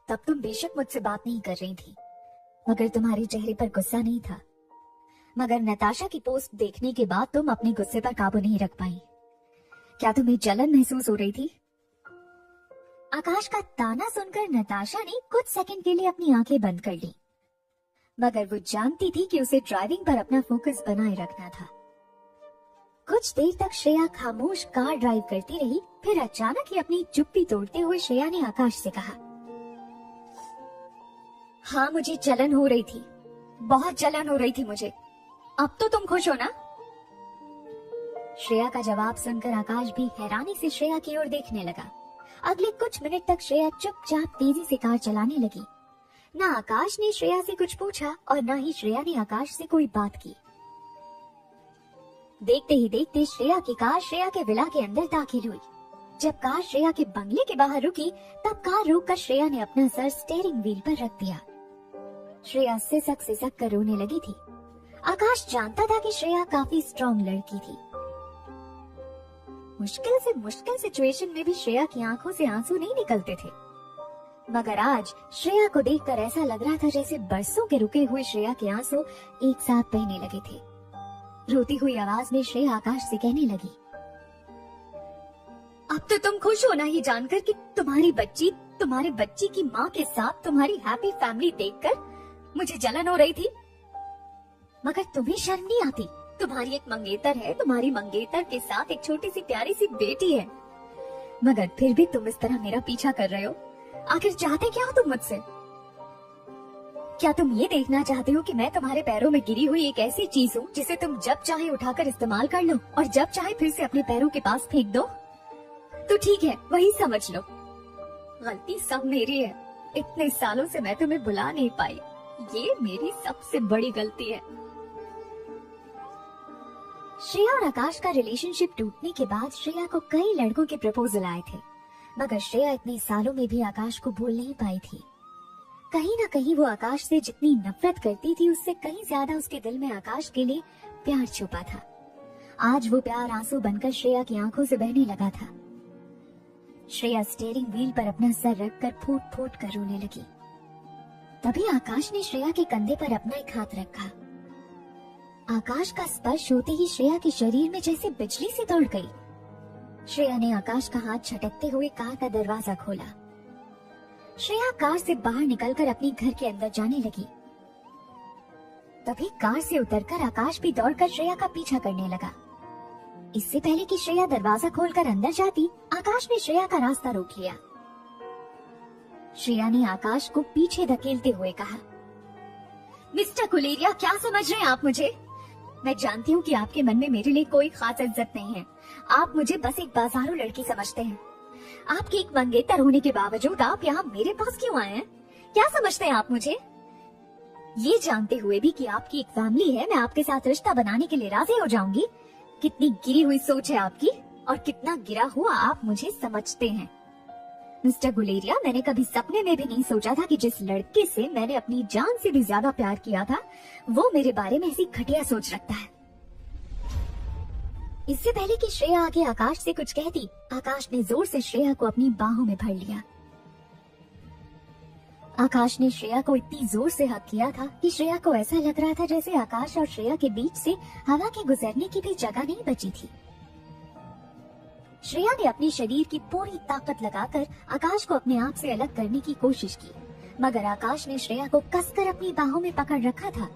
तब तुम बेशक मुझसे बात नहीं कर रही थी, मगर तुम्हारे चेहरे पर गुस्सा नहीं था। मगर नताशा की पोस्ट देखने के बाद तुम अपने गुस्से पर काबू नहीं रख पाई। क्या तुम्हें जलन महसूस हो रही थी? आकाश का ताना सुनकर नताशा ने कुछ सेकंड के लिए अपनी आंखें बंद कर ली, मगर वो जानती थी कि उसे ड्राइविंग पर अपना फोकस बनाए रखना था। कुछ देर तक श्रेया खामोश कार ड्राइव करती रही। फिर अचानक ही अपनी चुप्पी तोड़ते हुए श्रेया ने आकाश से कहा, हाँ, मुझे जलन हो रही थी, बहुत जलन हो रही थी मुझे। अब तो तुम खुश हो ना? श्रेया का जवाब सुनकर आकाश भी हैरानी से श्रेया की ओर देखने लगा। अगले कुछ मिनट तक श्रेया चुपचाप तेजी से कार चलाने लगी। न आकाश ने श्रेया से कुछ पूछा और न ही श्रेया ने आकाश से कोई बात की। देखते ही देखते श्रेया की कार श्रेया के विला के अंदर दाखिल हुई। जब कार श्रेया के बंगले के बाहर रुकी तब कार रोककर श्रेया ने अपना सर स्टीयरिंग व्हील पर रख दिया। श्रेया सिसक सिसक कर रोने लगी थी। आकाश जानता था कि श्रेया काफी स्ट्रॉन्ग लड़की थी। मुश्किल से मुश्किल सिचुएशन में भी श्रेया की आंखों से आंसू नहीं निकलते थे, मगर आज श्रेया को देखकर ऐसा लग रहा था जैसे बरसों के रुके हुए श्रेया के आंसू एक साथ बहने लगे थे। रोती हुई आवाज में श्रेया आकाश से कहने लगी, अब तो तुम खुश हो ना ये जानकर कि तुम्हारे बच्ची की माँ के साथ तुम्हारी हैप्पी फैमिली देखकर मुझे जलन हो रही थी, मगर तुम्हें शर्म नहीं आती? तुम्हारी एक मंगेतर है, तुम्हारी मंगेतर के साथ एक छोटी सी प्यारी सी बेटी है, मगर फिर भी तुम इस तरह मेरा पीछा कर रहे हो। आखिर चाहते क्या हो तुम मुझसे? क्या तुम ये देखना चाहते हो कि मैं तुम्हारे पैरों में गिरी हुई एक ऐसी चीज हूँ जिसे तुम जब चाहे उठाकर इस्तेमाल कर लो और जब चाहे फिर से अपने पैरों के पास फेंक दो? तो ठीक है, वही समझ लो। गलती सब मेरी है। इतने सालों से मैं तुम्हें बुला नहीं पाई, ये मेरी सबसे बड़ी गलती है। श्रेया और आकाश का रिलेशनशिप टूटने के बाद श्रेया को कई लड़कों के प्रपोजल आए थे, मगर श्रेया इतने सालों में भी आकाश को भूल नहीं पाई थी। कहीं ना कहीं वो आकाश से जितनी नफरत करती थी उससे कहीं ज्यादा उसके दिल में आकाश के लिए प्यार छुपा था। आज वो प्यार आंसू बनकर श्रेया की आंखों से बहने लगा था। श्रेया स्टीयरिंग व्हील पर अपना सर रखकर फूट फूट कर रोने लगी। तभी आकाश ने श्रेया के कंधे पर अपना एक हाथ रखा। आकाश का स्पर्श होते ही श्रेया के शरीर में जैसे बिजली सी दौड़ गई। श्रेया ने आकाश का हाथ झटकते हुए कार का दरवाजा खोला। श्रेया कार से बाहर निकलकर अपने घर के अंदर जाने लगी। तभी कार से उतरकर आकाश भी दौड़कर श्रेया का पीछा करने लगा। इससे पहले कि श्रेया दरवाजा खोलकर अंदर जाती, आकाश ने श्रेया का रास्ता रोक लिया। श्रेया ने आकाश को पीछे धकेलते हुए कहा, मिस्टर गुलेरिया, क्या समझ रहे हैं आप मुझे? मैं जानती हूँ कि आपके मन में मेरे लिए कोई खास इज्जत नहीं है। आप मुझे बस एक बाजारू लड़की समझते हैं। आपकी एक मंगेतर होने के बावजूद आप यहाँ मेरे पास क्यों आए हैं? क्या समझते हैं आप मुझे? ये जानते हुए भी कि आपकी एक फैमिली है, मैं आपके साथ रिश्ता बनाने के लिए राजी हो जाऊंगी? कितनी गिरी हुई सोच है आपकी, और कितना गिरा हुआ आप मुझे समझते हैं। मिस्टर गुलेरिया, मैंने कभी सपने में भी नहीं सोचा था कि जिस लड़के से मैंने अपनी जान से भी ज्यादा प्यार किया था वो मेरे बारे में ऐसी घटिया सोच रखता है। इससे पहले कि श्रेया आगे आकाश से कुछ कहती, आकाश ने जोर से श्रेया को अपनी बाहों में भर लिया। आकाश ने श्रेया को इतनी जोर से हक किया था कि श्रेया को ऐसा लग रहा था जैसे आकाश और श्रेया के बीच से हवा के गुजरने की भी जगह नहीं बची थी। श्रेया ने अपने शरीर की पूरी ताकत लगाकर आकाश को अपने आप से अलग करने की कोशिश की, मगर आकाश ने श्रेया को कसकर अपनी बाहों में पकड़ रखा था।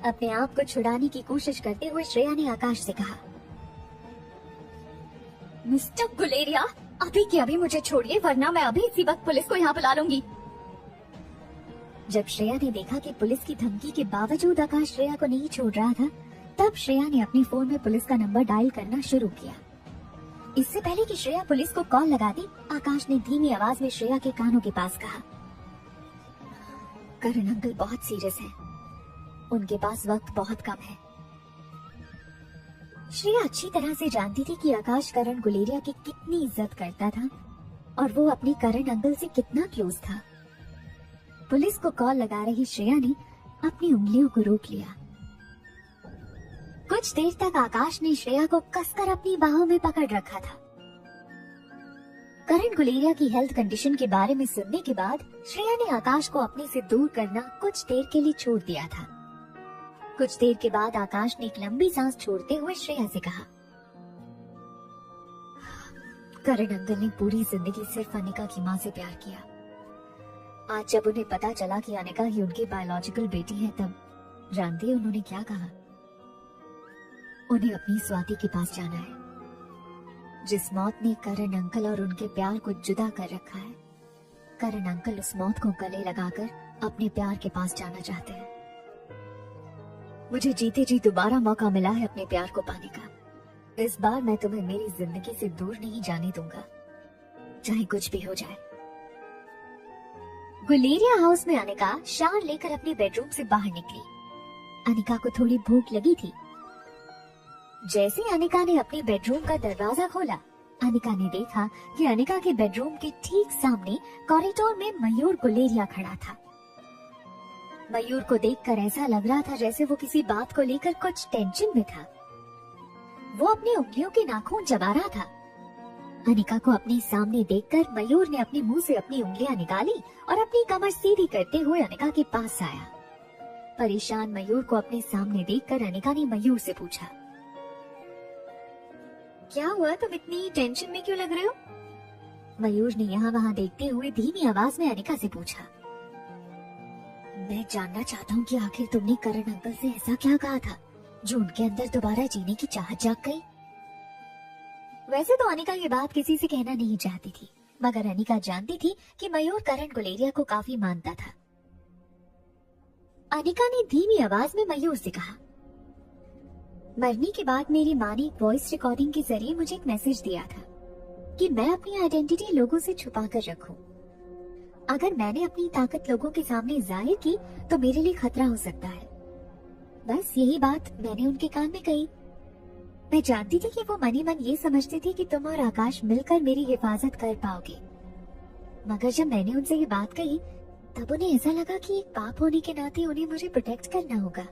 अपने आप को छुड़ाने की कोशिश करते हुए श्रेया ने आकाश से कहा, मिस्टर गुलेरिया, अभी के अभी मुझे छोड़िए, वरना मैं अभी इसी वक्त पुलिस को यहाँ बुला लूंगी। जब श्रेया ने देखा कि पुलिस की धमकी के बावजूद आकाश श्रेया को नहीं छोड़ रहा था, तब श्रेया ने अपने फोन में पुलिस का नंबर डायल करना शुरू किया। इससे पहले कि श्रेया पुलिस को कॉल लगा दी, आकाश ने धीमी आवाज में श्रेया के कानों के पास कहा, करण अंकल बहुत सीरियस है, उनके पास वक्त बहुत कम है। श्रेया अच्छी तरह से जानती थी कि आकाश करण गुलेरिया की कितनी इज्जत करता था और वो अपने करण अंकल से कितना क्लोज था। पुलिस को कॉल लगा रही श्रेया ने अपनी उंगलियों को रोक लिया। कुछ देर तक आकाश ने श्रेया को कसकर अपनी बाहों में पकड़ रखा था। करण गुलेरिया की हेल्थ कंडीशन के बारे में सुनने के बाद श्रेया ने आकाश को अपने से दूर करना कुछ देर के लिए छोड़ दिया था। कुछ देर के बाद आकाश ने एक लंबी सांस छोड़ते हुए श्रेया से कहा, करण अंकल ने पूरी जिंदगी सिर्फ अनिका की माँ से प्यार किया। आज जब उन्हें पता चला कि अनिका ही उनकी बायोलॉजिकल बेटी है, तब जानती है उन्होंने क्या कहा? उन्हें अपनी स्वाति के पास जाना है। जिस मौत ने करण अंकल और उनके प्यार को जुदा कर रखा है, करण अंकल उस मौत को गले लगाकर अपने प्यार के पास जाना चाहते हैं। मुझे जीते जी दोबारा मौका मिला है अपने प्यार को पाने का। इस बार मैं तुम्हें मेरी जिंदगी से दूर नहीं जाने दूंगा, चाहे कुछ भी हो जाए। गुलेरिया हाउस में अनिका शार लेकर अपने बेडरूम से बाहर निकली। अनिका को थोड़ी भूख लगी थी। जैसे अनिका ने अपने बेडरूम का दरवाजा खोला, अनिका ने देखा कि अनिका के बेडरूम के ठीक सामने कॉरिडोर में मयूर गुलेरिया खड़ा था। मयूर को देखकर ऐसा लग रहा था जैसे वो किसी बात को लेकर कुछ टेंशन में था। वो अपनी उंगलियों के नाखून चबा रहा था। अनिका को अपने सामने देखकर मयूर ने अपने मुंह से अपनी उंगलियां निकाली और अपनी कमर सीधी करते हुए अनिका के पास आया। परेशान मयूर को अपने सामने देखकर अनिका ने मयूर से पूछा, क्या हुआ, तुम इतनी टेंशन में क्यों लग रहे हो? मयूर ने यहाँ वहाँ देखते हुए धीमी आवाज में अनिका से पूछा, मैं जानना चाहता हूँ कि आखिर तुमने करण अंकल से ऐसा क्या कहा था जो उनके अंदर दोबारा जीने की चाहत जाग गई? वैसे तो अनिका ये बात किसी से कहना नहीं चाहती थी, मगर अनिका जानती थी कि मयूर करण गुलेरिया को काफी मानता था। अनिका ने धीमी आवाज में मयूर से कहा, मरने के बाद मेरी माँ ने एक वॉइस रिकॉर्डिंग के जरिए मुझे एक मैसेज दिया था कि मैं अपनी आइडेंटिटी लोगों से छुपा कर रखूं। अगर मैंने अपनी ताकत लोगों के सामने जाहिर की तो मेरे लिए खतरा हो सकता है। बस यही बात मैंने उनके कान में कही। मैं जानती थी कि वो मनी मन ये समझते थे कि तुम और आकाश मिलकर मेरी हिफाजत कर पाओगे, मगर जब मैंने उनसे ये बात कही तब उन्हें ऐसा लगा कि एक बाप होने के नाते उन्हें मुझे प्रोटेक्ट करना होगा,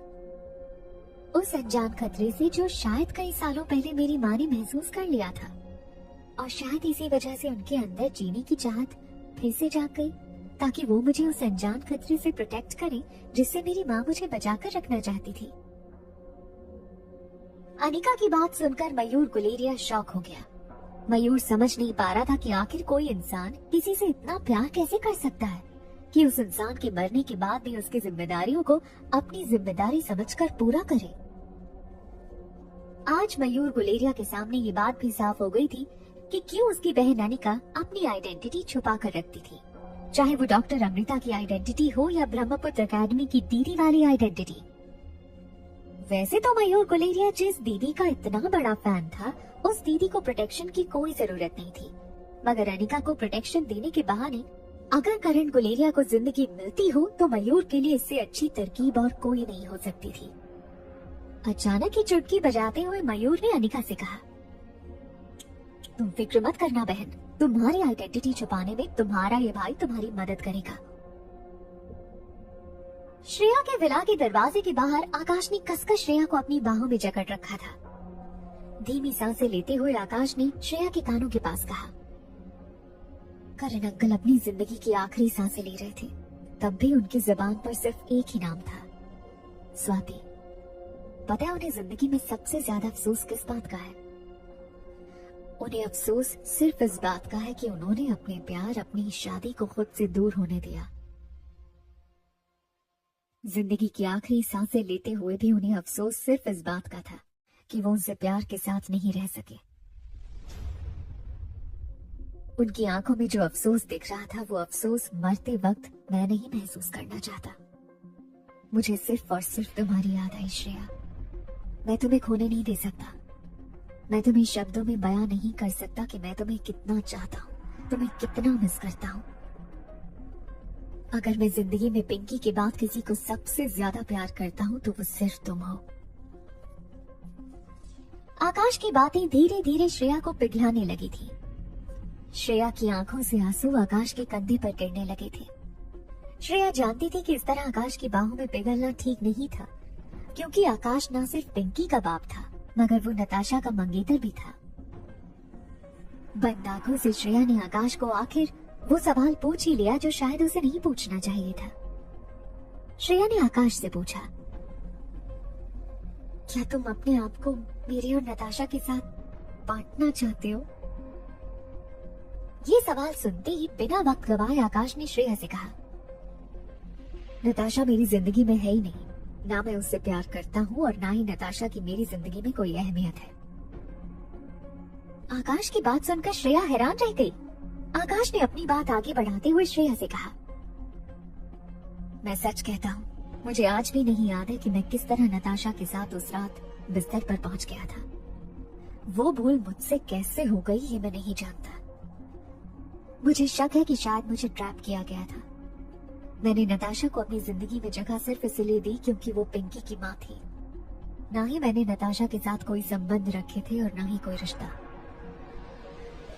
उस अनजान खतरे से जो शायद कई सालों पहले मेरी माँ ने महसूस कर लिया था। और शायद इसी वजह से उनके अंदर जीने की चाहत फिर से जाग गई, ताकि वो मुझे उस अनजान खतरे से प्रोटेक्ट करें जिससे मेरी माँ मुझे बचाकर रखना चाहती थी। अनिका की बात सुनकर मयूर गुलेरिया शॉक हो गया। मयूर समझ नहीं पा रहा था कि आखिर कोई इंसान किसी से इतना प्यार कैसे कर सकता है कि उस इंसान के मरने के बाद भी उसकी जिम्मेदारियों को अपनी जिम्मेदारी समझकर पूरा करे। आज मयूर गुलेरिया के सामने ये बात भी साफ हो गई थी कि क्यों उसकी बहन अनिका अपनी आइडेंटिटी छुपा कर रखती थी, चाहे वो डॉक्टर अमृता की आइडेंटिटी हो या ब्रह्मपुत्र एकेडमी की दीदी वाली आइडेंटिटी। वैसे तो मयूर गुलेरिया जिस दीदी का इतना बड़ा फैन था, उस दीदी को प्रोटेक्शन की कोई जरूरत नहीं थी, मगर अनिका को प्रोटेक्शन देने के बहाने अगर करण गुलेरिया को जिंदगी मिलती हो तो मयूर के लिए इससे अच्छी तरकीब और कोई नहीं हो सकती थी। अचानक ही चुटकी बजाते हुए मयूर ने अनिका से कहा, तुम फिक्र मत करना बहन, तुम्हारी आइडेंटिटी छुपाने में तुम्हारा ये भाई तुम्हारी मदद करेगा। श्रेया के विला के दरवाजे के बाहर आकाश ने कसकर श्रेया को अपनी बाहों में जकड़ रखा था। धीमी सांसें लेते हुए आकाश ने श्रेया के कानों के पास कहा, करण अंकल अपनी जिंदगी की आखिरी सांसें ले रहे थे, तब भी उनकी जुबान पर सिर्फ एक ही नाम था, स्वाति। पता है उन्हें जिंदगी में सबसे ज्यादा अफसोस किस बात का है? उन्हें अफसोस सिर्फ इस बात का है कि उन्होंने अपने प्यार, अपनी शादी को खुद से दूर होने दिया। जिंदगी की आखिरी सांसें लेते हुए भी उन्हें अफसोस सिर्फ इस बात का था कि वो उनसे प्यार के साथ नहीं रह सके। उनकी आंखों में जो अफसोस दिख रहा था, वो अफसोस मरते वक्त मैं नहीं महसूस करना चाहता। मुझे सिर्फ और सिर्फ तुम्हारी याद आई श्रेया। मैं तुम्हें खोने नहीं दे सकता। मैं तुम्हें शब्दों में बयां नहीं कर सकता कि मैं तुम्हें कितना चाहता हूँ, तुम्हें कितना मिस करता हूँ। अगर मैं जिंदगी में पिंकी के बाद किसी को सबसे ज्यादा प्यार करता हूँ तो वो सिर्फ तुम हो। आकाश की बातें धीरे धीरे श्रेया को पिघलाने लगी थी। श्रेया की आंखों से आंसू आकाश के कंधे पर गिरने लगे थे। श्रेया जानती थी कि इस तरह आकाश की बाहों में पिघलना ठीक नहीं था, क्योंकि आकाश न सिर्फ पिंकी का बाप था, मगर वो नताशा का मंगेतर भी था। बंद आंखों से श्रेया ने आकाश को आखिर वो सवाल पूछ ही लिया जो शायद उसे नहीं पूछना चाहिए था। श्रेया ने आकाश से पूछा, क्या तुम अपने आप को मेरी और नताशा के साथ बांटना चाहते हो? ये सवाल सुनते ही बिना वक्त गवाए आकाश ने श्रेया से कहा, नताशा मेरी जिंदगी में है ही नहीं, ना मैं उससे प्यार करता हूँ और ना ही नताशा की मेरी जिंदगी में कोई अहमियत है। आकाश की बात सुनकर श्रेया हैरान रह गई। आकाश ने अपनी बात आगे बढ़ाते हुए श्रेया से कहा, मैं सच कहता हूँ, मुझे आज भी नहीं याद है कि मैं किस तरह नताशा के साथ उस रात बिस्तर पर पहुंच गया था। वो भूल मुझसे कैसे हो गई ये मैं नहीं जानता। मुझे शक है कि शायद मुझे ट्रैप किया गया था। मैंने नताशा को अपनी जिंदगी में जगह सिर्फ इसलिए दी क्योंकि वो पिंकी की माँ थी। ना ही मैंने नताशा के साथ कोई संबंध रखे थे और ना ही कोई रिश्ता।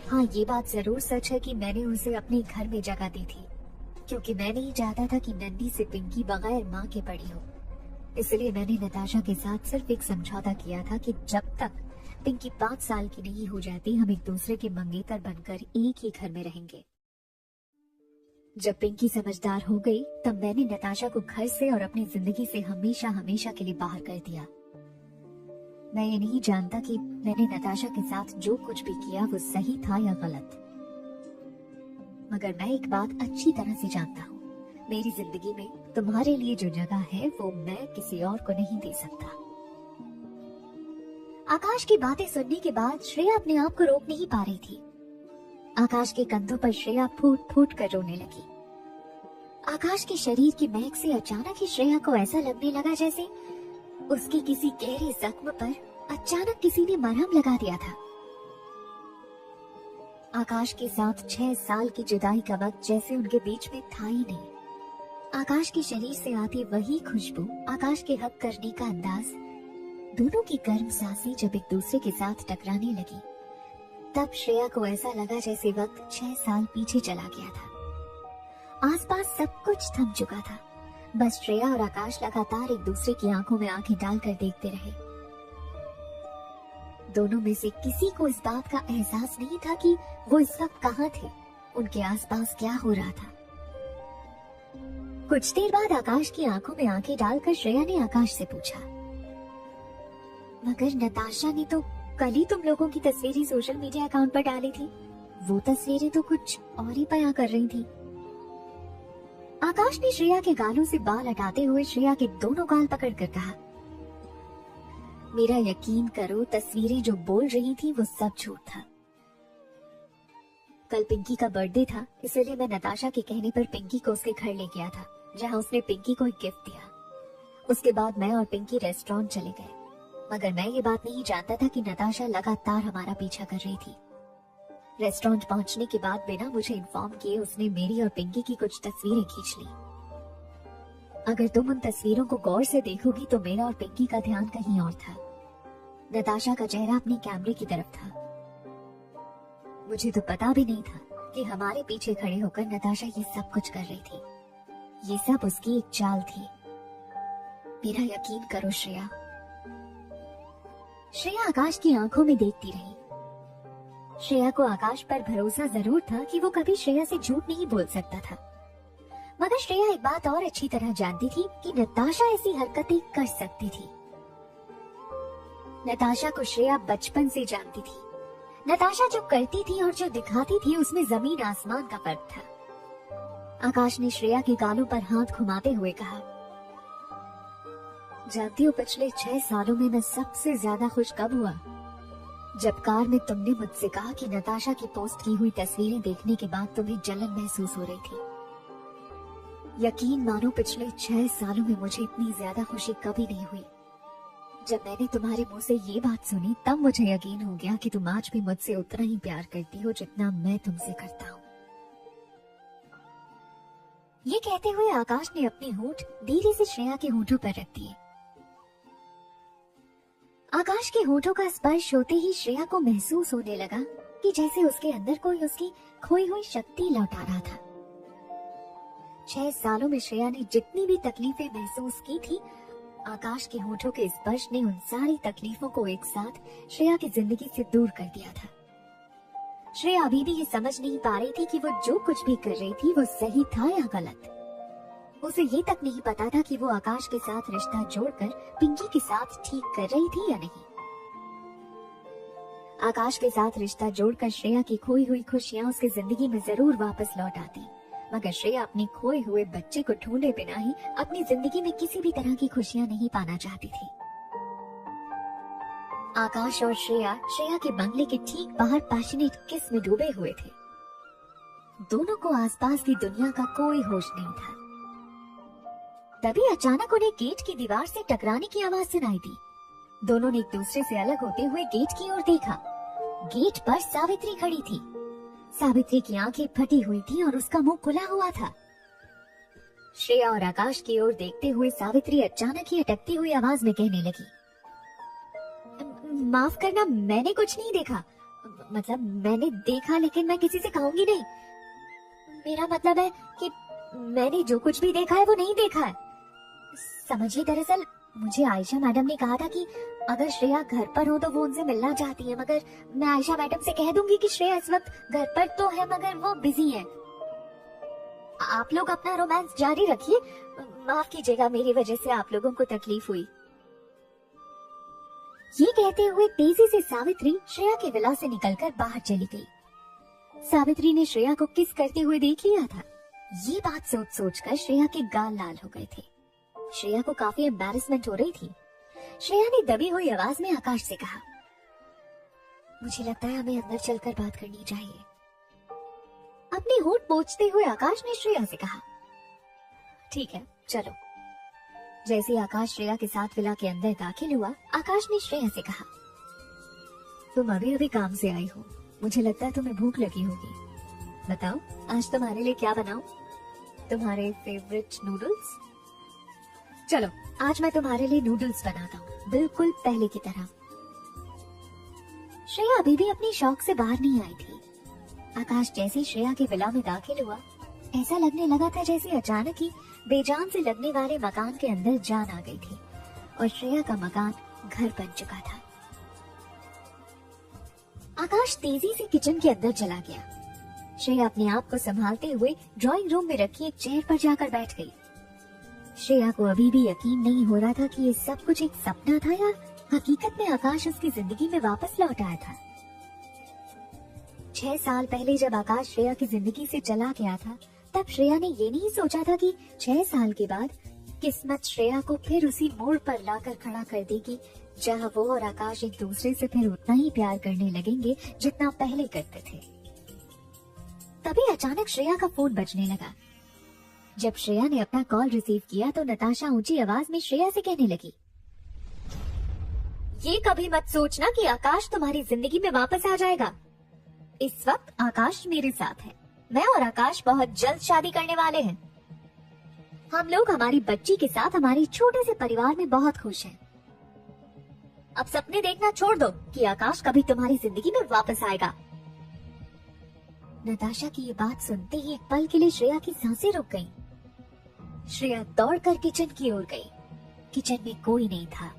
हाँ, ये बात जरूर सच है कि मैंने उसे अपने घर में जगह दी थी, क्योंकि मैं नहीं चाहता था कि नन्ही से पिंकी बगैर माँ के बड़ी हो। इसलिए मैंने नताशा के साथ सिर्फ एक समझौता किया था कि जब तक पिंकी 5 साल की नहीं हो जाती हम एक दूसरे के मंगेतर बनकर एक ही घर में रहेंगे। जब पिंकी समझदार हो गई तब मैंने नताशा को घर से और अपनी जिंदगी से हमेशा हमेशा के लिए बाहर कर दिया। मैं ये नहीं जानता कि मैंने नताशा के साथ जो कुछ भी किया वो सही था या गलत, मगर मैं एक बात अच्छी तरह से जानता हूँ, मेरी जिंदगी में तुम्हारे लिए जो जगह है वो मैं किसी और को नहीं दे सकता। आकाश की बातें सुनने के बाद श्रेया अपने आप को रोक नहीं पा रही थी। आकाश के कंधों पर श्रेया फूट फूट कर रोने लगी। आकाश के शरीर की महक से अचानक ही श्रेया को ऐसा लगने लगा जैसे उसके किसी गहरे जख्म पर अचानक किसी ने मरहम लगा दिया था। आकाश के साथ 6 साल की जुदाई का वक्त जैसे उनके बीच में था ही नहीं। आकाश के शरीर से आती वही खुशबू, आकाश के हक करने का अंदाज, दोनों की गर्म सांसें जब एक दूसरे के साथ टकराने लगी तब श्रेया को ऐसा लगा जैसे वक्त 6 साल पीछे चला गया था। आसपास सब कुछ थम चुका था, बस श्रेया और आकाश लगातार एक दूसरे की आंखों में आंखें डालकर देखते रहे। दोनों में से किसी को इस बात का एहसास नहीं था कि वो इस वक्त कहाँ थे, उनके आसपास क्या हो रहा था। कुछ देर बाद आकाश की आंखों में आंखें डालकर श्रेया ने आकाश से पूछा, मगर नताशा ने तो कल ही तुम लोगों की तस्वीरें सोशल मीडिया अकाउंट पर डाली थी, वो तस्वीरें तो कुछ और ही बयां कर रही थी। आकाश ने श्रेया के गालों से बाल हटाते हुए श्रेया के दोनों गाल पकड़कर कहा, मेरा यकीन करो, तस्वीरें जो बोल रही थी वो सब झूठ था। कल पिंकी का बर्थडे था, इसलिए मैं नताशा के कहने पर पिंकी को उसके घर ले गया था, जहां उसने पिंकी को एक गिफ्ट दिया। उसके बाद मैं और पिंकी रेस्टोरेंट चले गए, मगर मैं ये बात नहीं जानता था कि नताशा लगातार हमारा पीछा कर रही थी। रेस्टोरेंट पहुंचने के बाद बिना मुझे इन्फॉर्म किए उसने मेरी और पिंकी की कुछ तस्वीरें खींच ली। अगर तुम उन तस्वीरों को गौर से देखोगी तो मेरा और पिंकी का ध्यान कहीं और था। नताशा का चेहरा अपने कैमरे की तरफ था। मुझे तो पता भी नहीं था कि हमारे पीछे खड़े होकर नताशा ये सब कुछ कर रही थी। ये सब उसकी एक चाल थी। मेरा यकीन करो श्रेया। श्रेया आकाश की आंखों में देखती रही। श्रेया को आकाश पर भरोसा जरूर था कि वो कभी श्रेया से झूठ नहीं बोल सकता था, मगर श्रेया एक बात और अच्छी तरह जानती थी कि नताशा ऐसी हरकतें कर सकती थी। नताशा को श्रेया बचपन से जानती थी। नताशा जो करती थी और जो दिखाती थी उसमें जमीन आसमान का फर्क था। आकाश ने श्रेया के गालों पर हाथ घुमाते हुए कहा, जानती हो पिछले 6 सालों में मैं सबसे ज्यादा खुश कब हुआ? जब कार में तुमने मुझसे कहा कि नताशा की पोस्ट की हुई तस्वीरें देखने के बाद तुम्हें जलन महसूस हो रही थी। यकीन मानो पिछले 6 सालों में मुझे इतनी ज्यादा खुशी कभी नहीं हुई। जब मैंने तुम्हारे मुंह से ये बात सुनी तब मुझे यकीन हो गया कि तुम आज भी मुझसे उतना ही प्यार करती हो जितना मैं तुमसे करता हूँ। ये कहते हुए आकाश ने अपने होंठ धीरे से श्रेया के होंठों पर रख दिए। आकाश के होठों का स्पर्श होते ही श्रेया को महसूस होने लगा कि जैसे उसके अंदर कोई उसकी खोई हुई शक्ति लौटा रहा था। 6 सालों में श्रेया ने जितनी भी तकलीफें महसूस की थी, आकाश के होठों के स्पर्श ने उन सारी तकलीफों को एक साथ श्रेया की जिंदगी से दूर कर दिया था। श्रेया अभी भी ये समझ नहीं पा रही थी कि वो जो कुछ भी कर रही थी वो सही था या गलत। उसे ये तक नहीं पता था कि वो आकाश के साथ रिश्ता जोड़कर पिंकी के साथ ठीक कर रही थी या नहीं। आकाश के साथ रिश्ता जोड़कर श्रेया की खोई हुई खुशियां उसकी जिंदगी में जरूर वापस लौट आती, मगर श्रेया अपने खोए हुए बच्चे को ढूंढे बिना ही अपनी जिंदगी में किसी भी तरह की खुशियां नहीं पाना चाहती थी। आकाश और श्रेया के बंगले के ठीक बाहर पैशनेट किस में डूबे हुए थे। दोनों को आसपास की दुनिया का कोई होश नहीं था। तभी अचानक उन्हें गेट की दीवार से टकराने की आवाज सुनाई दी। दोनों ने एक दूसरे से अलग होते हुए गेट की ओर देखा। गेट पर सावित्री खड़ी थी। सावित्री की आंखें फटी हुई थी और उसका मुंह खुला हुआ था। श्रेया और आकाश की ओर देखते हुए सावित्री अचानक ही अटकती हुई आवाज में कहने लगी, माफ करना, मैंने कुछ नहीं देखा। मतलब मैंने देखा लेकिन मैं किसी से कहूंगी नहीं। मेरा मतलब है कि मैंने जो कुछ भी देखा है वो नहीं देखा है। समझिए, दरअसल मुझे आयशा मैडम ने कहा था कि अगर श्रेया घर पर हो तो वो उनसे मिलना चाहती है, मगर मैं आयशा मैडम से कह दूंगी कि श्रेया इस वक्त घर पर तो है मगर वो बिजी है। आप लोग अपना रोमांस जारी रखिए। माफ कीजिएगा, मेरी वजह से आप लोगों को तकलीफ हुई। ये कहते हुए तेजी से सावित्री श्रेया के विला से निकलकर बाहर चली गई। सावित्री ने श्रेया को किस करते हुए देख लिया था। ये बात सोच सोचकर श्रेया के गाल लाल हो गए थे। श्रेया को काफी एम्बैरेसमेंट हो रही थी। श्रेया ने दबी हुई आवाज में आकाश से कहा, मुझे लगता है हमें अंदर चलकर बात करनी चाहिए। अपने होंठ पोंछते हुए आकाश ने श्रेया से कहा, ठीक है चलो। जैसे ही आकाश श्रेया के साथ विला के अंदर दाखिल हुआ, आकाश ने श्रेया से कहा, तुम अभी अभी काम से आई हो, मुझे लगता है तुम्हें भूख लगी होगी। बताओ आज तुम्हारे लिए क्या बनाऊं? तुम्हारे फेवरेट नूडल्स? चलो आज मैं तुम्हारे लिए नूडल्स बनाता हूँ, बिल्कुल पहले की तरह। श्रेया अभी भी अपनी शौक से बाहर नहीं आई थी। आकाश जैसे श्रेया के विला में दाखिल हुआ, ऐसा लगने लगा था जैसे अचानक ही बेजान से लगने वाले मकान के अंदर जान आ गई थी और श्रेया का मकान घर बन चुका था। आकाश तेजी से किचन के अंदर चला गया। श्रेया अपने आप को संभालते हुए ड्राइंग रूम में रखी एक चेयर पर जाकर बैठ गई। श्रेया को अभी भी यकीन नहीं हो रहा था कि ये सब कुछ एक सपना था या हकीकत में आकाश उसकी जिंदगी में वापस लौट आया था। 6 साल पहले जब आकाश श्रेया की जिंदगी से चला गया था, तब श्रेया ने ये नहीं सोचा था कि 6 साल के बाद किस्मत श्रेया को फिर उसी मोड़ पर लाकर खड़ा कर देगी जहां वो और आकाश एक दूसरे से फिर उतना ही प्यार करने लगेंगे जितना पहले करते थे। तभी अचानक श्रेया का फोन बजने लगा। जब श्रेया ने अपना कॉल रिसीव किया तो नताशा ऊंची आवाज में श्रेया से कहने लगी, ये कभी मत सोचना कि आकाश तुम्हारी जिंदगी में वापस आ जाएगा। इस वक्त आकाश मेरे साथ है। मैं और आकाश बहुत जल्द शादी करने वाले हैं। हम लोग हमारी बच्ची के साथ हमारे छोटे से परिवार में बहुत खुश हैं। अब सपने देखना छोड़ दो कि आकाश कभी तुम्हारी जिंदगी में वापस आएगा। नताशा की ये बात सुनते ही एक पल के लिए श्रेया की सांसें रुक गईं। श्रेया दौड़कर किचन की ओर गई। किचन में कोई नहीं था।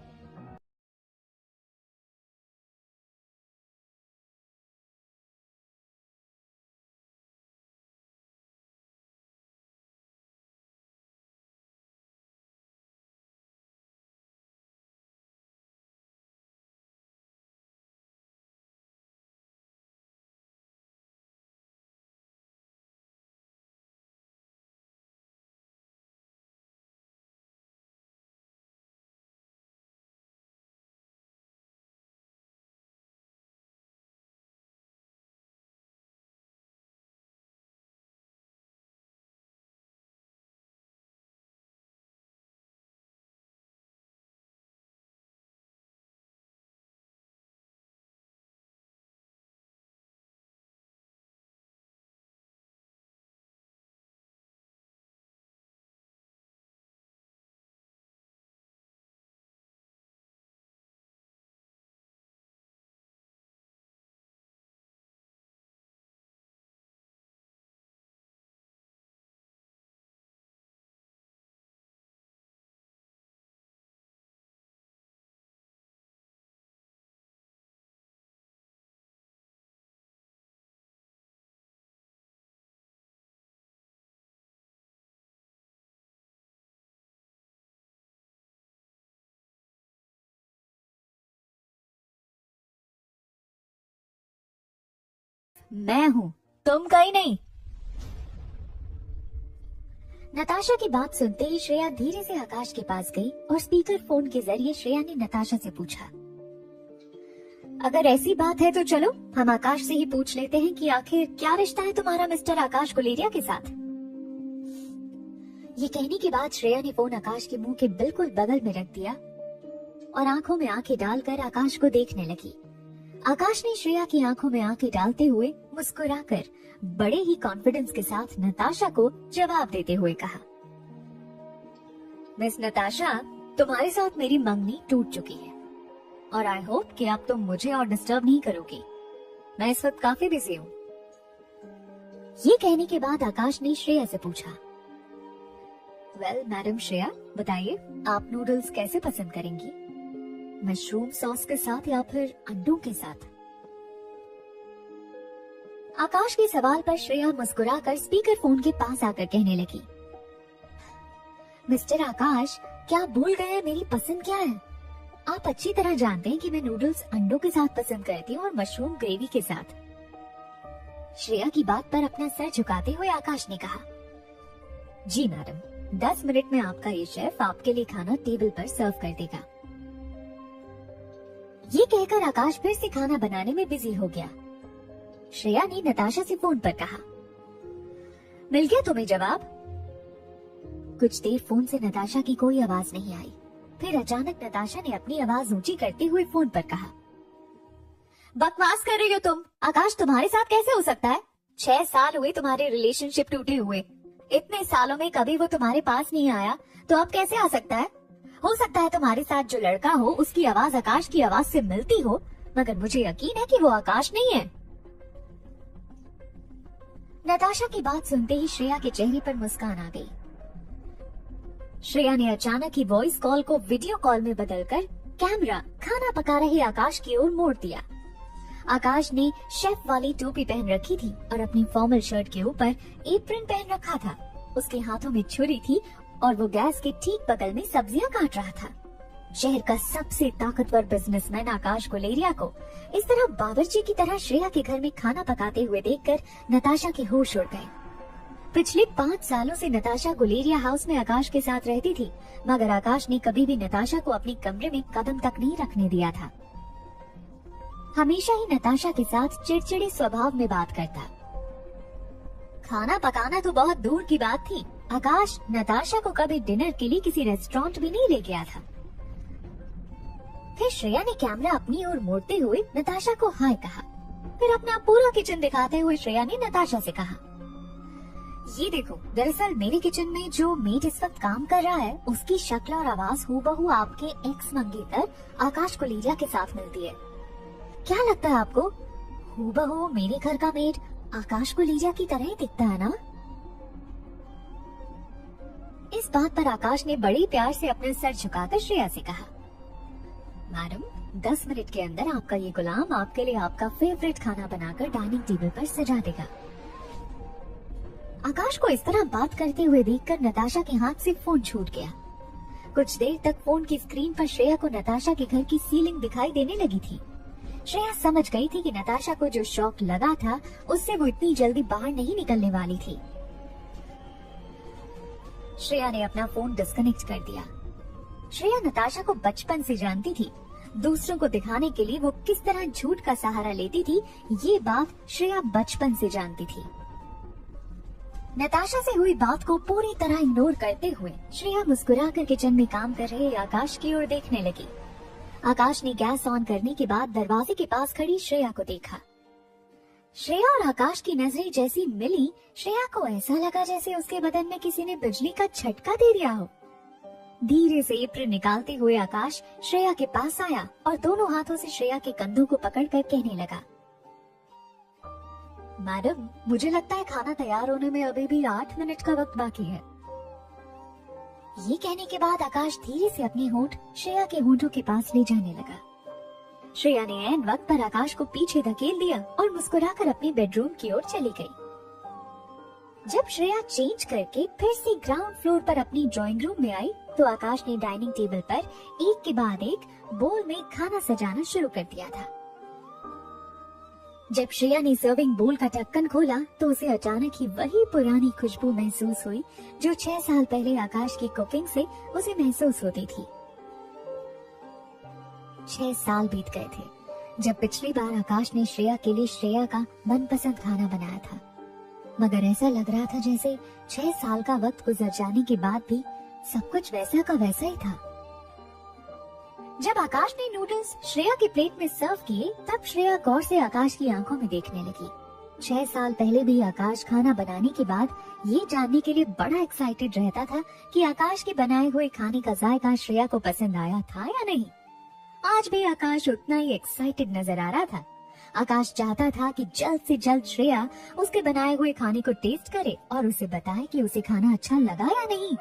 मैं हूँ, तुम कहीं नहीं। नताशा की बात सुनते ही श्रेया धीरे से आकाश के पास गई और स्पीकर फोन के जरिए श्रेया ने नताशा से पूछा, अगर ऐसी बात है तो चलो हम आकाश से ही पूछ लेते हैं कि आखिर क्या रिश्ता है तुम्हारा मिस्टर आकाश गुलेरिया के साथ। ये कहने के बाद श्रेया ने फोन आकाश के मुंह के बिल्कुल बगल में रख दिया और आंखों में आंखें डालकर आकाश को देखने लगी। आकाश ने श्रेया की आंखों में आंखें डालते हुए मुस्कुराकर बड़े ही कॉन्फिडेंस के साथ नताशा को जवाब देते हुए कहा, मिस नताशा, तुम्हारे साथ मेरी मंगनी टूट चुकी है और आई होप कि अब तुम मुझे और डिस्टर्ब नहीं करोगी। मैं इस वक्त काफी बिजी हूँ। ये कहने के बाद आकाश ने श्रेया से पूछा, वेल मैडम श्रेया, बताइए आप नूडल्स कैसे पसंद करेंगी? मशरूम सॉस के साथ या फिर अंडों के साथ? आकाश के सवाल पर श्रेया मुस्कुराकर स्पीकर फोन के पास आकर कहने लगी, मिस्टर आकाश, क्या आप भूल गए मेरी पसंद क्या है? आप अच्छी तरह जानते हैं कि मैं नूडल्स अंडों के साथ पसंद करती हूँ और मशरूम ग्रेवी के साथ। श्रेया की बात पर अपना सर झुकाते हुए आकाश ने कहा, जी मैडम, 10 मिनट में आपका ये शेफ आपके लिए खाना टेबल पर सर्व कर देगा। ये कहकर आकाश फिर से खाना बनाने में बिजी हो गया। श्रेया ने नताशा से फोन पर कहा, मिल गया तुम्हें जवाब? कुछ देर फोन से नताशा की कोई आवाज नहीं आई। फिर अचानक नताशा ने अपनी आवाज ऊंची करते हुए फोन पर कहा, बकवास कर रही हो तुम? आकाश तुम्हारे साथ कैसे हो सकता है? 6 साल हुए तुम्हारे रिलेशनशिप टूटे हुए। इतने सालों में कभी वो तुम्हारे पास नहीं आया तो अब कैसे आ सकता है? हो सकता है तुम्हारे साथ जो लड़का हो उसकी आवाज आकाश की आवाज से मिलती हो, मगर मुझे यकीन है कि वो आकाश नहीं है। नताशा की बात सुनते ही श्रेया के चेहरे पर मुस्कान आ गई। श्रेया ने अचानक ही वॉइस कॉल को वीडियो कॉल में बदलकर कैमरा खाना पका रहे आकाश की ओर मोड़ दिया। आकाश ने शेफ वाली टोपी पहन रखी थी और अपनी फॉर्मल शर्ट के ऊपर एप्रन पहन रखा था। उसके हाथों में छुरी थी और वो गैस के ठीक बगल में सब्जियां काट रहा था। शहर का सबसे ताकतवर बिजनेसमैन आकाश गुलेरिया को इस तरह बावर्ची की तरह श्रेया के घर में खाना पकाते हुए देखकर नताशा के होश उड़ गए। पिछले 5 सालों से नताशा गुलेरिया हाउस में आकाश के साथ रहती थी, मगर आकाश ने कभी भी नताशा को अपने कमरे में कदम तक नहीं रखने दिया था। हमेशा ही नताशा के साथ चिड़चिड़े स्वभाव में बात करता। खाना पकाना तो बहुत दूर की बात थी, आकाश नताशा को कभी डिनर के लिए किसी रेस्टोरेंट भी नहीं ले गया था। फिर श्रेया ने कैमरा अपनी ओर मोड़ते हुए नताशा को हाय कहा। फिर अपना पूरा किचन दिखाते हुए श्रेया ने नताशा से कहा, ये देखो, दरअसल मेरे किचन में जो मेड इस वक्त काम कर रहा है उसकी शक्ल और आवाज हूबहू आपके एक्स मंगेतर आकाश गुलेरिया के साथ मिलती है। क्या लगता है आपको हूबहू मेरे घर का मेड आकाश गुलेरिया की तरह ही दिखता है ना? इस बात पर आकाश ने बड़े प्यार से अपना सर झुकाकर श्रेया से कहा, मैडम 10 मिनट के अंदर आपका ये गुलाम आपके लिए आपका फेवरेट खाना बनाकर डाइनिंग टेबल पर सजा देगा। आकाश को इस तरह बात करते हुए देखकर नताशा के हाथ से फोन छूट गया। कुछ देर तक फोन की स्क्रीन पर श्रेया को नताशा के घर की सीलिंग दिखाई देने लगी थी। श्रेया समझ गई थी कि नताशा को जो शौक लगा था उससे वो इतनी जल्दी बाहर नहीं निकलने वाली थी। श्रेया ने अपना फोन डिस्कनेक्ट कर दिया। श्रेया नताशा को बचपन से जानती थी। दूसरों को दिखाने के लिए वो किस तरह झूठ का सहारा लेती थी, ये बात श्रेया बचपन से जानती थी। नताशा से हुई बात को पूरी तरह इग्नोर करते हुए श्रेया मुस्कुराकर किचन में काम कर रहे आकाश की ओर देखने लगी। आकाश ने गैस ऑन करने के बाद दरवाजे के पास खड़ी श्रेया को देखा। श्रेया और आकाश की नजरें जैसी मिली, श्रेया को ऐसा लगा जैसे उसके बदन में किसी ने बिजली का झटका दे दिया हो। धीरे से एप्रन निकालते हुए आकाश श्रेया के पास आया और दोनों हाथों से श्रेया के कंधों को पकड़कर कहने लगा, मैडम मुझे लगता है खाना तैयार होने में अभी भी 8 मिनट का वक्त बाकी है। ये कहने के बाद आकाश धीरे से अपने होंठ श्रेया के होंठों के पास ले जाने लगा। श्रेया ने ऐन वक्त पर आकाश को पीछे धकेल दिया और मुस्कुराकर अपने बेडरूम की ओर चली गई। जब श्रेया चेंज करके फिर से ग्राउंड फ्लोर पर अपनी ड्राइंग रूम में आई तो आकाश ने डाइनिंग टेबल पर एक के बाद एक बोल में खाना सजाना शुरू कर दिया था। जब श्रेया ने सर्विंग बोल का ढक्कन खोला तो उसे अचानक ही वही पुरानी खुशबू महसूस हुई जो 6 साल पहले आकाश की कुकिंग से उसे महसूस होती थी। 6 साल बीत गए थे जब पिछली बार आकाश ने श्रेया के लिए श्रेया का मनपसंद खाना बनाया था, मगर ऐसा लग रहा था जैसे 6 साल का वक्त गुजर जाने के बाद भी सब कुछ वैसा का वैसा ही था। जब आकाश ने नूडल्स श्रेया के प्लेट में सर्व किए तब श्रेया गौर से आकाश की आंखों में देखने लगी। 6 साल पहले भी आकाश खाना बनाने के बाद ये जानने के लिए बड़ा एक्साइटेड रहता था कि आकाश के बनाए हुए खाने का जायका श्रेया को पसंद आया था या नहीं। आज भी आकाश उतना ही एक्साइटेड नजर आ रहा था। आकाश चाहता था कि जल्द से जल्द श्रेया उसके बनाए हुए खाने को टेस्ट करे और उसे बताए कि उसे खाना अच्छा लगा या नहीं।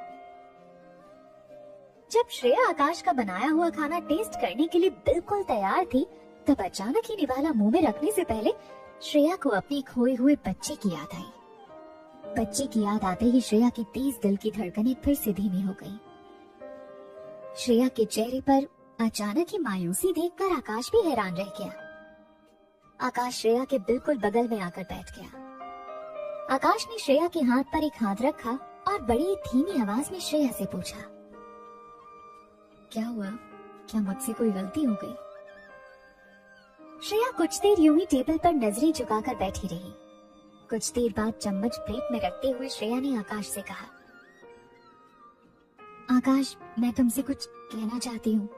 जब श्रेया आकाश का बनाया हुआ खाना टेस्ट करने के लिए बिल्कुल तैयार थी, तब अचानक ही निवाला मुंह में रखने से पहले श्रेया को अपने खोए हुए बच्चे की याद आई। बच्चे की याद आते ही श्रेया की तेज दिल की धड़कनें फिर से धीमी हो गईं। श्रेया के चेहरे पर अचानक ही मायूसी देखकर आकाश भी हैरान रह गया। आकाश श्रेया के बिल्कुल बगल में आकर बैठ गया। आकाश ने श्रेया के हाथ पर एक हाथ रखा और बड़ी धीमी आवाज में श्रेया से पूछा, क्या हुआ? क्या मुझसे कोई गलती हो गई? श्रेया कुछ देर यूं ही टेबल पर नजरें झुकाकर बैठी रही। कुछ देर बाद चम्मच प्लेट में रखते हुए श्रेया ने आकाश से कहा, आकाश, मैं तुमसे कुछ कहना चाहती हूँ।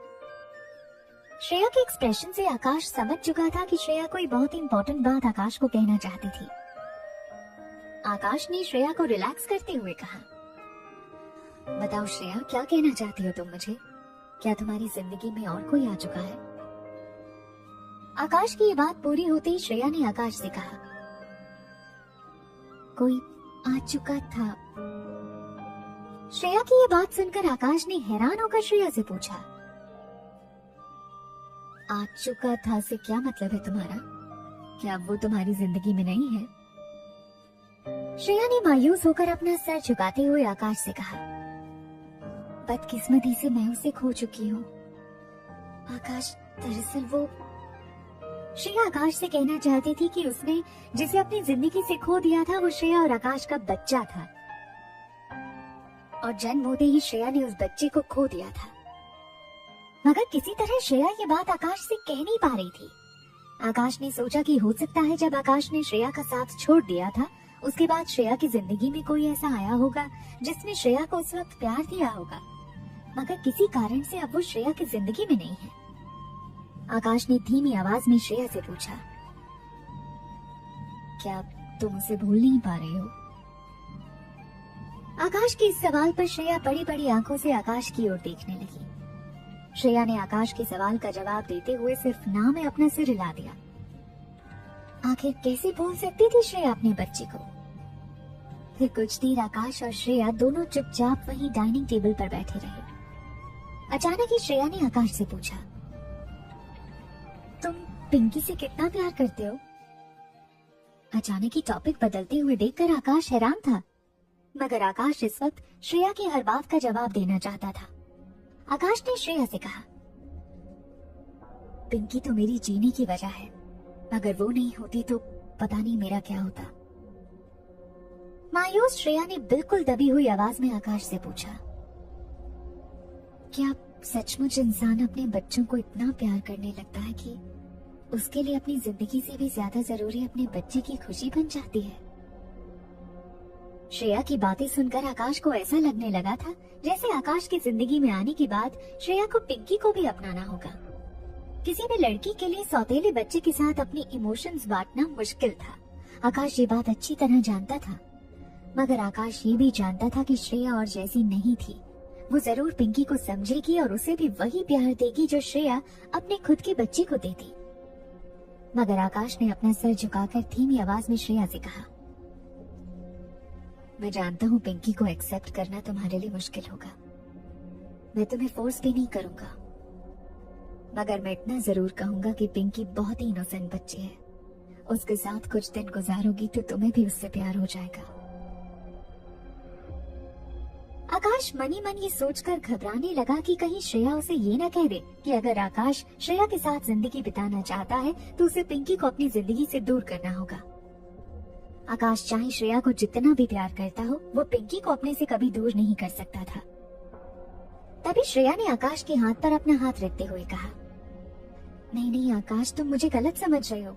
श्रेया के एक्सप्रेशन से आकाश समझ चुका था कि श्रेया कोई बहुत इंपॉर्टेंट बात आकाश को कहना चाहती थी। आकाश ने श्रेया को रिलैक्स करते हुए कहा, बताओ श्रेया, क्या कहना चाहती हो तुम मुझे? क्या तुम्हारी जिंदगी में और कोई आ चुका है? आकाश की ये बात पूरी होते ही श्रेया ने आकाश से कहा, कोई आ चुका था। श्रेया की ये बात सुनकर आकाश ने हैरान होकर श्रेया से पूछा, आ चुका था से क्या मतलब है तुम्हारा? क्या वो तुम्हारी जिंदगी में नहीं है? श्रेया ने मायूस होकर अपना सर झुकाते हुए आकाश से कहा, बदकिस्मती से मैं उसे खो चुकी हूँ। आकाश, दरअसल वो। श्रेया आकाश से कहना चाहती थी कि उसने जिसे अपनी जिंदगी से खो दिया था वो श्रेया और आकाश का बच्चा था, और जन्म होते ही श्रेया ने उस बच्चे को खो दिया था। मगर किसी तरह श्रेया ये बात आकाश से कह नहीं पा रही थी। आकाश ने सोचा कि हो सकता है जब आकाश ने श्रेया का साथ छोड़ दिया था, उसके बाद श्रेया की जिंदगी में कोई ऐसा आया होगा जिसने श्रेया को उस वक्त प्यार दिया होगा, मगर किसी कारण से अब वो श्रेया की जिंदगी में नहीं है। आकाश ने धीमी आवाज में श्रेया से पूछा, क्या तुम उसे भूल नहीं पा रहे हो? आकाश के इस सवाल पर श्रेया बड़ी बड़ी आंखों से आकाश की ओर देखने लगी। श्रेया ने आकाश के सवाल का जवाब देते हुए सिर्फ ना में अपना सिर हिला दिया। आखिर कैसे भूल सकती थी श्रेया अपने बच्चे को? फिर कुछ देर आकाश और श्रेया दोनों चुपचाप वहीं डाइनिंग टेबल पर बैठे रहे। अचानक ही श्रेया ने आकाश से पूछा, तुम पिंकी से कितना प्यार करते हो? अचानक ही टॉपिक बदलते हुए देखकर आकाश हैरान था, मगर आकाश इस वक्त श्रेया की हर बात का जवाब देना चाहता था। आकाश ने श्रेया से कहा, पिंकी तो मेरी जीने की वजह है, अगर वो नहीं होती तो पता नहीं मेरा क्या होता। मायूस श्रेया ने बिल्कुल दबी हुई आवाज में आकाश से पूछा, क्या सचमुच इंसान अपने बच्चों को इतना प्यार करने लगता है कि उसके लिए अपनी जिंदगी से भी ज्यादा जरूरी अपने बच्चे की खुशी बन जाती है? श्रेया की बातें सुनकर आकाश को ऐसा लगने लगा था जैसे आकाश की जिंदगी में आने के बाद श्रेया को पिंकी को भी अपनाना होगा। किसी भी लड़की के लिए सौतेले बच्चे के साथ अपनी इमोशंस बांटना मुश्किल था। आकाश ये बात अच्छी तरह जानता था, मगर आकाश ये भी जानता था कि श्रेया और जैसी नहीं थी। वो जरूर पिंकी को समझेगी और उसे भी वही प्यार देगी जो श्रेया अपने खुद के बच्चे को देती। मगर आकाश ने अपना सर झुकाकर धीमी आवाज में श्रेया से कहा, मैं जानता हूँ पिंकी को एक्सेप्ट करना तुम्हारे लिए मुश्किल होगा, मैं तुम्हें फोर्स भी नहीं करूंगा, मगर मैं इतना जरूर कहूंगा कि पिंकी बहुत ही इनोसेंट बच्ची है। उसके साथ कुछ दिन गुजारोगी तो तुम्हें भी उससे प्यार हो जाएगा। आकाश मनी मन ये सोचकर घबराने लगा कि कहीं श्रेया उसे ये न कह दे कि अगर आकाश श्रेया के साथ जिंदगी बिताना चाहता है तो उसे पिंकी को अपनी जिंदगी से दूर करना होगा। आकाश चाहे श्रेया को जितना भी प्यार करता हो, वो पिंकी को अपने से कभी दूर नहीं कर सकता था। तभी श्रेया ने आकाश के हाथ पर अपना हाथ रखते हुए कहा, नहीं नहीं आकाश, तुम मुझे गलत समझ रहे हो।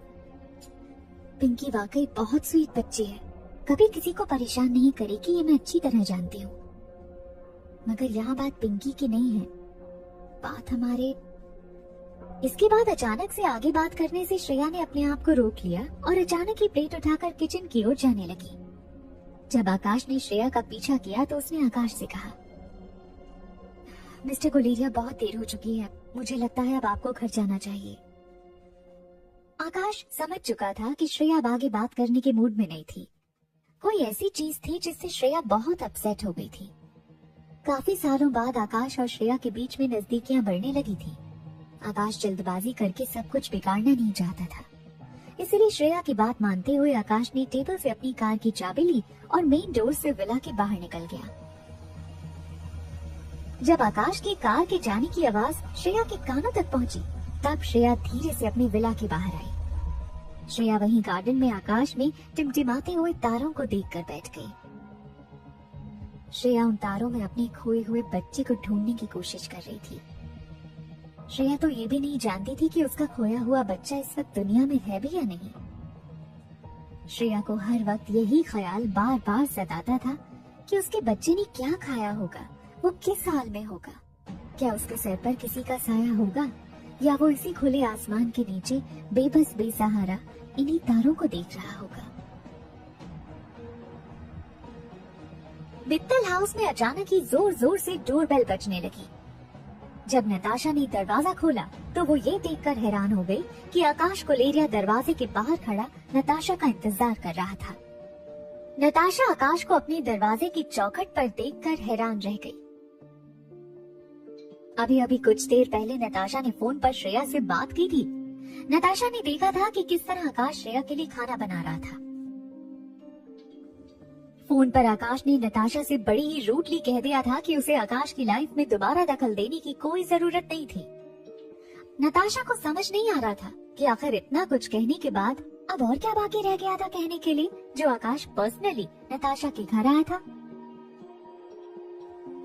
पिंकी वाकई बहुत स्वीट बच्ची है, कभी किसी को परेशान नहीं करेगी, ये मैं अच्छी तरह जानती हूँ। मगर यहाँ बात पिंकी की नहीं है, बात हमारे। इसके बाद अचानक से आगे बात करने से श्रेया ने अपने आप को रोक लिया और अचानक ही प्लेट उठाकर किचन की ओर जाने लगी। जब आकाश ने श्रेया का पीछा किया तो उसने आकाश से कहा, मिस्टर गुलेरिया, बहुत देर हो चुकी है, मुझे लगता है अब आपको घर जाना चाहिए। आकाश समझ चुका था कि श्रेया अब आगे बात करने के मूड में नहीं थी। कोई ऐसी चीज थी जिससे श्रेया बहुत अपसेट हो गई थी। काफी सालों बाद आकाश और श्रेया के बीच में नजदीकियां बढ़ने लगी थी। आकाश जल्दबाजी करके सब कुछ बिगाड़ना नहीं चाहता था, इसलिए श्रेया की बात मानते हुए आकाश ने टेबल से अपनी कार की चाबी ली और मेन डोर से विला के बाहर निकल गया। जब आकाश की कार के जाने की आवाज श्रेया के कानों तक पहुंची, तब श्रेया धीरे से अपनी विला के बाहर आई। श्रेया वहीं गार्डन में आकाश में टिमटिमाते हुए तारों को देखकर बैठ गई। श्रेया उन तारों में अपने खोए हुए बच्चे को ढूंढने की कोशिश कर रही थी। श्रेया तो ये भी नहीं जानती थी कि उसका खोया हुआ बच्चा इस वक्त दुनिया में है भी या नहीं। श्रेया को हर वक्त यही ख्याल बार बार सताता था कि उसके बच्चे ने क्या खाया होगा, वो किस हाल में होगा, क्या उसके सर पर किसी का साया होगा या वो इसी खुले आसमान के नीचे बेबस बेसहारा इन्हीं तारों को देख रहा होगा। मित्तल हाउस में अचानक ही जोर जोर से डोरबेल बजने लगी। जब नताशा ने दरवाजा खोला तो वो ये देखकर हैरान हो गई कि आकाश कोलेरिया दरवाजे के बाहर खड़ा नताशा का इंतजार कर रहा था। नताशा आकाश को अपने दरवाजे की चौखट पर देखकर हैरान रह गई। अभी अभी कुछ देर पहले नताशा ने फोन पर श्रेया से बात की थी। नताशा ने देखा था कि किस तरह आकाश श्रेया के लिए खाना बना रहा था। फोन पर आकाश ने नताशा से बड़ी ही रूडली कह दिया था कि उसे आकाश की लाइफ में दोबारा दखल देने की कोई जरूरत नहीं थी। नताशा को समझ नहीं आ रहा था कि आखिर इतना कुछ कहने के बाद अब और क्या बाकी रह गया था कहने के लिए, जो आकाश पर्सनली नताशा के घर आया था।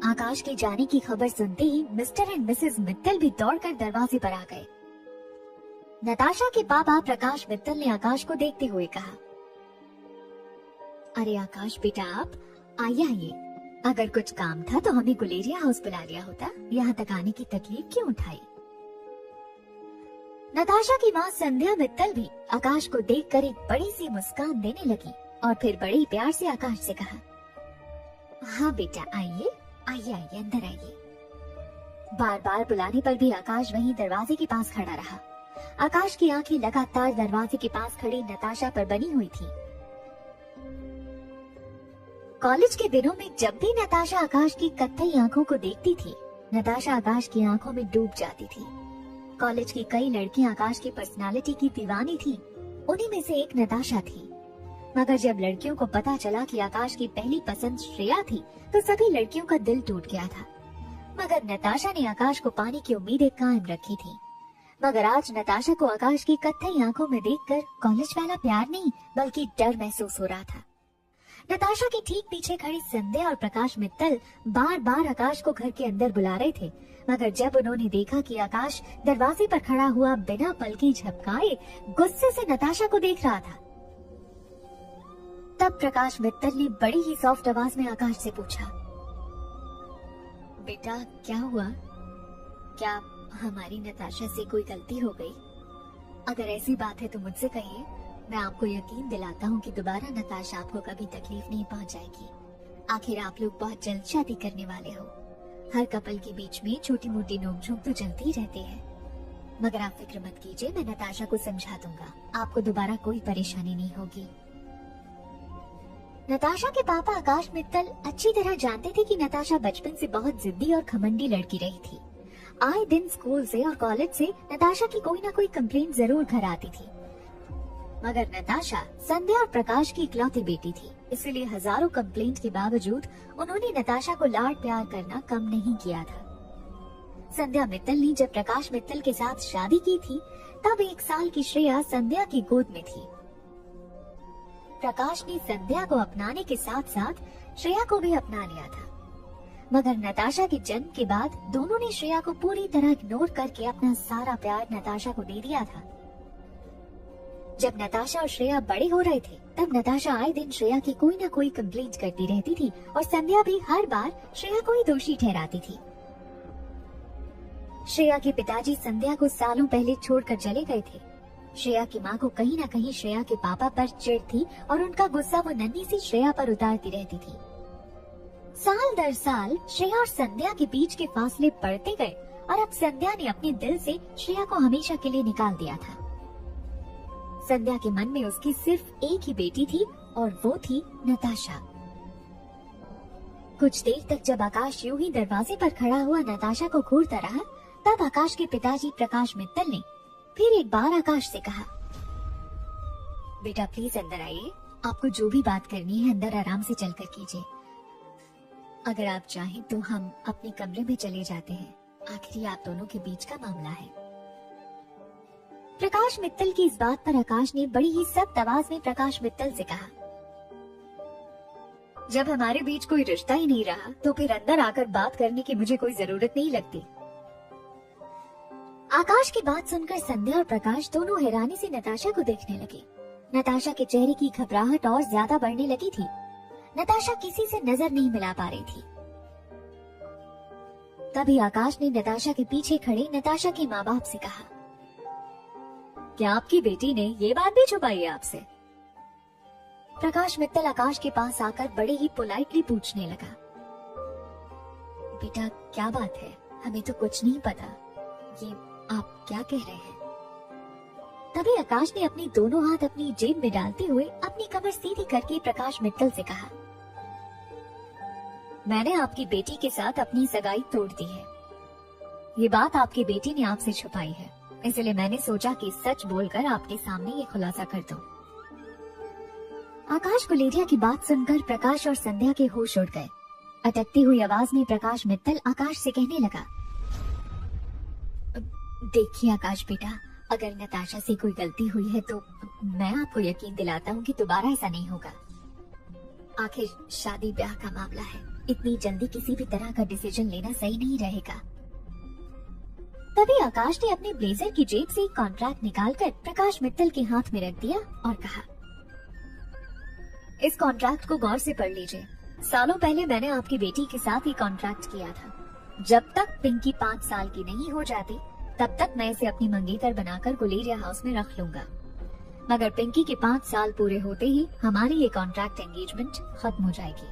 आकाश के जाने की खबर सुनते ही मिस्टर एंड मिसेस मित्तल भी दौड़कर दरवाजे पर आ गए। नताशा के पापा प्रकाश मित्तल ने आकाश को देखते हुए कहा, अरे आकाश बेटा, आप आइए। अगर कुछ काम था तो हमें गुलेरिया हाउस बुला लिया होता, यहाँ तक आने की तकलीफ क्यों उठाई। नताशा की माँ संध्या मित्तल भी आकाश को देखकर एक बड़ी सी मुस्कान देने लगी और फिर बड़े प्यार से आकाश से कहा, हाँ बेटा आइए अंदर आइए। बार बार बुलाने पर भी आकाश वहीं दरवाजे के पास खड़ा रहा। आकाश की आंखें लगातार दरवाजे के पास खड़ी नताशा पर बनी हुई थी। कॉलेज के दिनों में जब भी नताशा आकाश की कत्थई आंखों को देखती थी, नताशा आकाश की आंखों में डूब जाती थी। कॉलेज की कई लड़कियां आकाश की पर्सनालिटी की दीवानी थी, उन्हीं में से एक नताशा थी। मगर जब लड़कियों को पता चला कि आकाश की पहली पसंद श्रेया थी, तो सभी लड़कियों का दिल टूट गया था। मगर नताशा ने आकाश को पाने की उम्मीदें कायम रखी थी। मगर आज नताशा को आकाश की कत्थई आंखों में देखकर कॉलेज वाला प्यार नहीं बल्कि डर महसूस हो रहा था। नताशा के ठीक पीछे खड़ी संध्या और प्रकाश मित्तल बार बार आकाश को घर के अंदर बुला रहे थे, मगर जब उन्होंने देखा कि आकाश दरवाजे पर खड़ा हुआ बिना पलके झपकाए गुस्से से नताशा को देख रहा था, तब प्रकाश मित्तल ने बड़ी ही सॉफ्ट आवाज में आकाश से पूछा, बेटा क्या हुआ? क्या हमारी नताशा से कोई गलती हो गई? अगर ऐसी बात है तो मुझसे कहिए, मैं आपको यकीन दिलाता हूँ कि दोबारा नताशा आपको कभी तकलीफ नहीं पहुँचाएगी। आखिर आप लोग बहुत जल्द शादी करने वाले हो। हर कपल के बीच में छोटी मोटी नोकझोंक तो चलती ही रहती है, मगर आप फिक्र मत कीजिए, मैं नताशा को समझा दूंगा, आपको दोबारा कोई परेशानी नहीं होगी। नताशा के पापा आकाश मित्तल अच्छी तरह जानते थे कि नताशा बचपन से बहुत जिद्दी और घमंडी लड़की रही थी। आए दिन स्कूल से और कॉलेज से नताशा की कोई ना कोई कंप्लेंट जरूर घर आती थी। मगर नताशा संध्या और प्रकाश की इकलौती बेटी थी, इसलिए हजारों कंप्लेंट के बावजूद उन्होंने नताशा को लाड प्यार करना कम नहीं किया था। संध्या मित्तल ने जब प्रकाश मित्तल के साथ शादी की थी, तब 1 साल की श्रेया संध्या की गोद में थी। प्रकाश ने संध्या को अपनाने के साथ साथ श्रेया को भी अपना लिया था, मगर नताशा के जन्म के बाद दोनों ने श्रेया को पूरी तरह इग्नोर करके अपना सारा प्यार नताशा को दे दिया था। जब नताशा और श्रेया बड़े हो रहे थे, तब नताशा आए दिन श्रेया की कोई ना कोई कंप्लेंट करती रहती थी और संध्या भी हर बार श्रेया को ही दोषी ठहराती थी। श्रेया के पिताजी संध्या को सालों पहले छोड़कर चले गए थे। श्रेया की माँ को कहीं ना कहीं श्रेया के पापा पर चिढ़ थी और उनका गुस्सा वो नन्ही सी श्रेया पर उतारती रहती थी। साल दर साल श्रेया और संध्या के बीच के फासले बढ़ते गए और अब संध्या ने अपने दिल से श्रेया को हमेशा के लिए निकाल दिया था। संध्या के मन में उसकी सिर्फ एक ही बेटी थी और वो थी नताशा। कुछ देर तक जब आकाश यूं ही दरवाजे पर खड़ा हुआ नताशा को घूरता रहा, तब आकाश के पिताजी प्रकाश मित्तल ने फिर एक बार आकाश से कहा, बेटा प्लीज अंदर आइए, आपको जो भी बात करनी है अंदर आराम से चलकर कीजिए। अगर आप चाहें तो हम अपने कमरे में चले जाते हैं, आखिर आप दोनों के बीच का मामला है। प्रकाश मित्तल की इस बात पर आकाश ने बड़ी ही सख्त आवाज में प्रकाश मित्तल से कहा, जब हमारे बीच कोई रिश्ता ही नहीं रहा तो फिर अंदर आकर बात करने की मुझे कोई जरूरत नहीं लगती। आकाश की बात सुनकर संध्या और प्रकाश दोनों हैरानी से नताशा को देखने लगे। नताशा के चेहरे की घबराहट और ज्यादा बढ़ने लगी थी। नताशा किसी से नजर नहीं मिला पा रही थी। तभी आकाश ने नताशा के पीछे खड़े नताशा के माँ बाप से कहा, क्या आपकी बेटी ने ये बात भी छुपाई है आपसे? प्रकाश मित्तल आकाश के पास आकर बड़े ही पोलाइटली पूछने लगा, बेटा क्या बात है, हमें तो कुछ नहीं पता, ये आप क्या कह रहे हैं? तभी आकाश ने अपने दोनों हाथ अपनी जेब में डालते हुए अपनी कमर सीधी करके प्रकाश मित्तल से कहा, मैंने आपकी बेटी के साथ अपनी सगाई तोड़ दी है। ये बात आपकी बेटी ने आपसे छुपाई है, इसलिए मैंने सोचा कि सच बोलकर आपके सामने ये खुलासा कर दूं। आकाश गुलेरिया की बात सुनकर प्रकाश और संध्या के होश उड़ गए। अटकती हुई आवाज में प्रकाश मित्तल आकाश से कहने लगा, देखिए आकाश बेटा, अगर नताशा से कोई गलती हुई है तो मैं आपको यकीन दिलाता हूँ कि दोबारा ऐसा नहीं होगा। आखिर शादी ब्याह का मामला है, इतनी जल्दी किसी भी तरह का डिसीजन लेना सही नहीं रहेगा। तभी आकाश ने अपने ब्लेजर की जेब से एक कॉन्ट्रैक्ट निकालकर प्रकाश मित्तल के हाथ में रख दिया और कहा, इस कॉन्ट्रैक्ट को गौर से पढ़ लीजिए। सालों पहले मैंने आपकी बेटी के साथ ये कॉन्ट्रैक्ट किया था। जब तक पिंकी 5 साल की नहीं हो जाती तब तक मैं इसे अपनी मंगेतर बनाकर गुलेरिया हाउस में रख लूंगा, मगर पिंकी के 5 साल पूरे होते ही हमारी ये कॉन्ट्रैक्ट एंगेजमेंट खत्म हो जाएगी।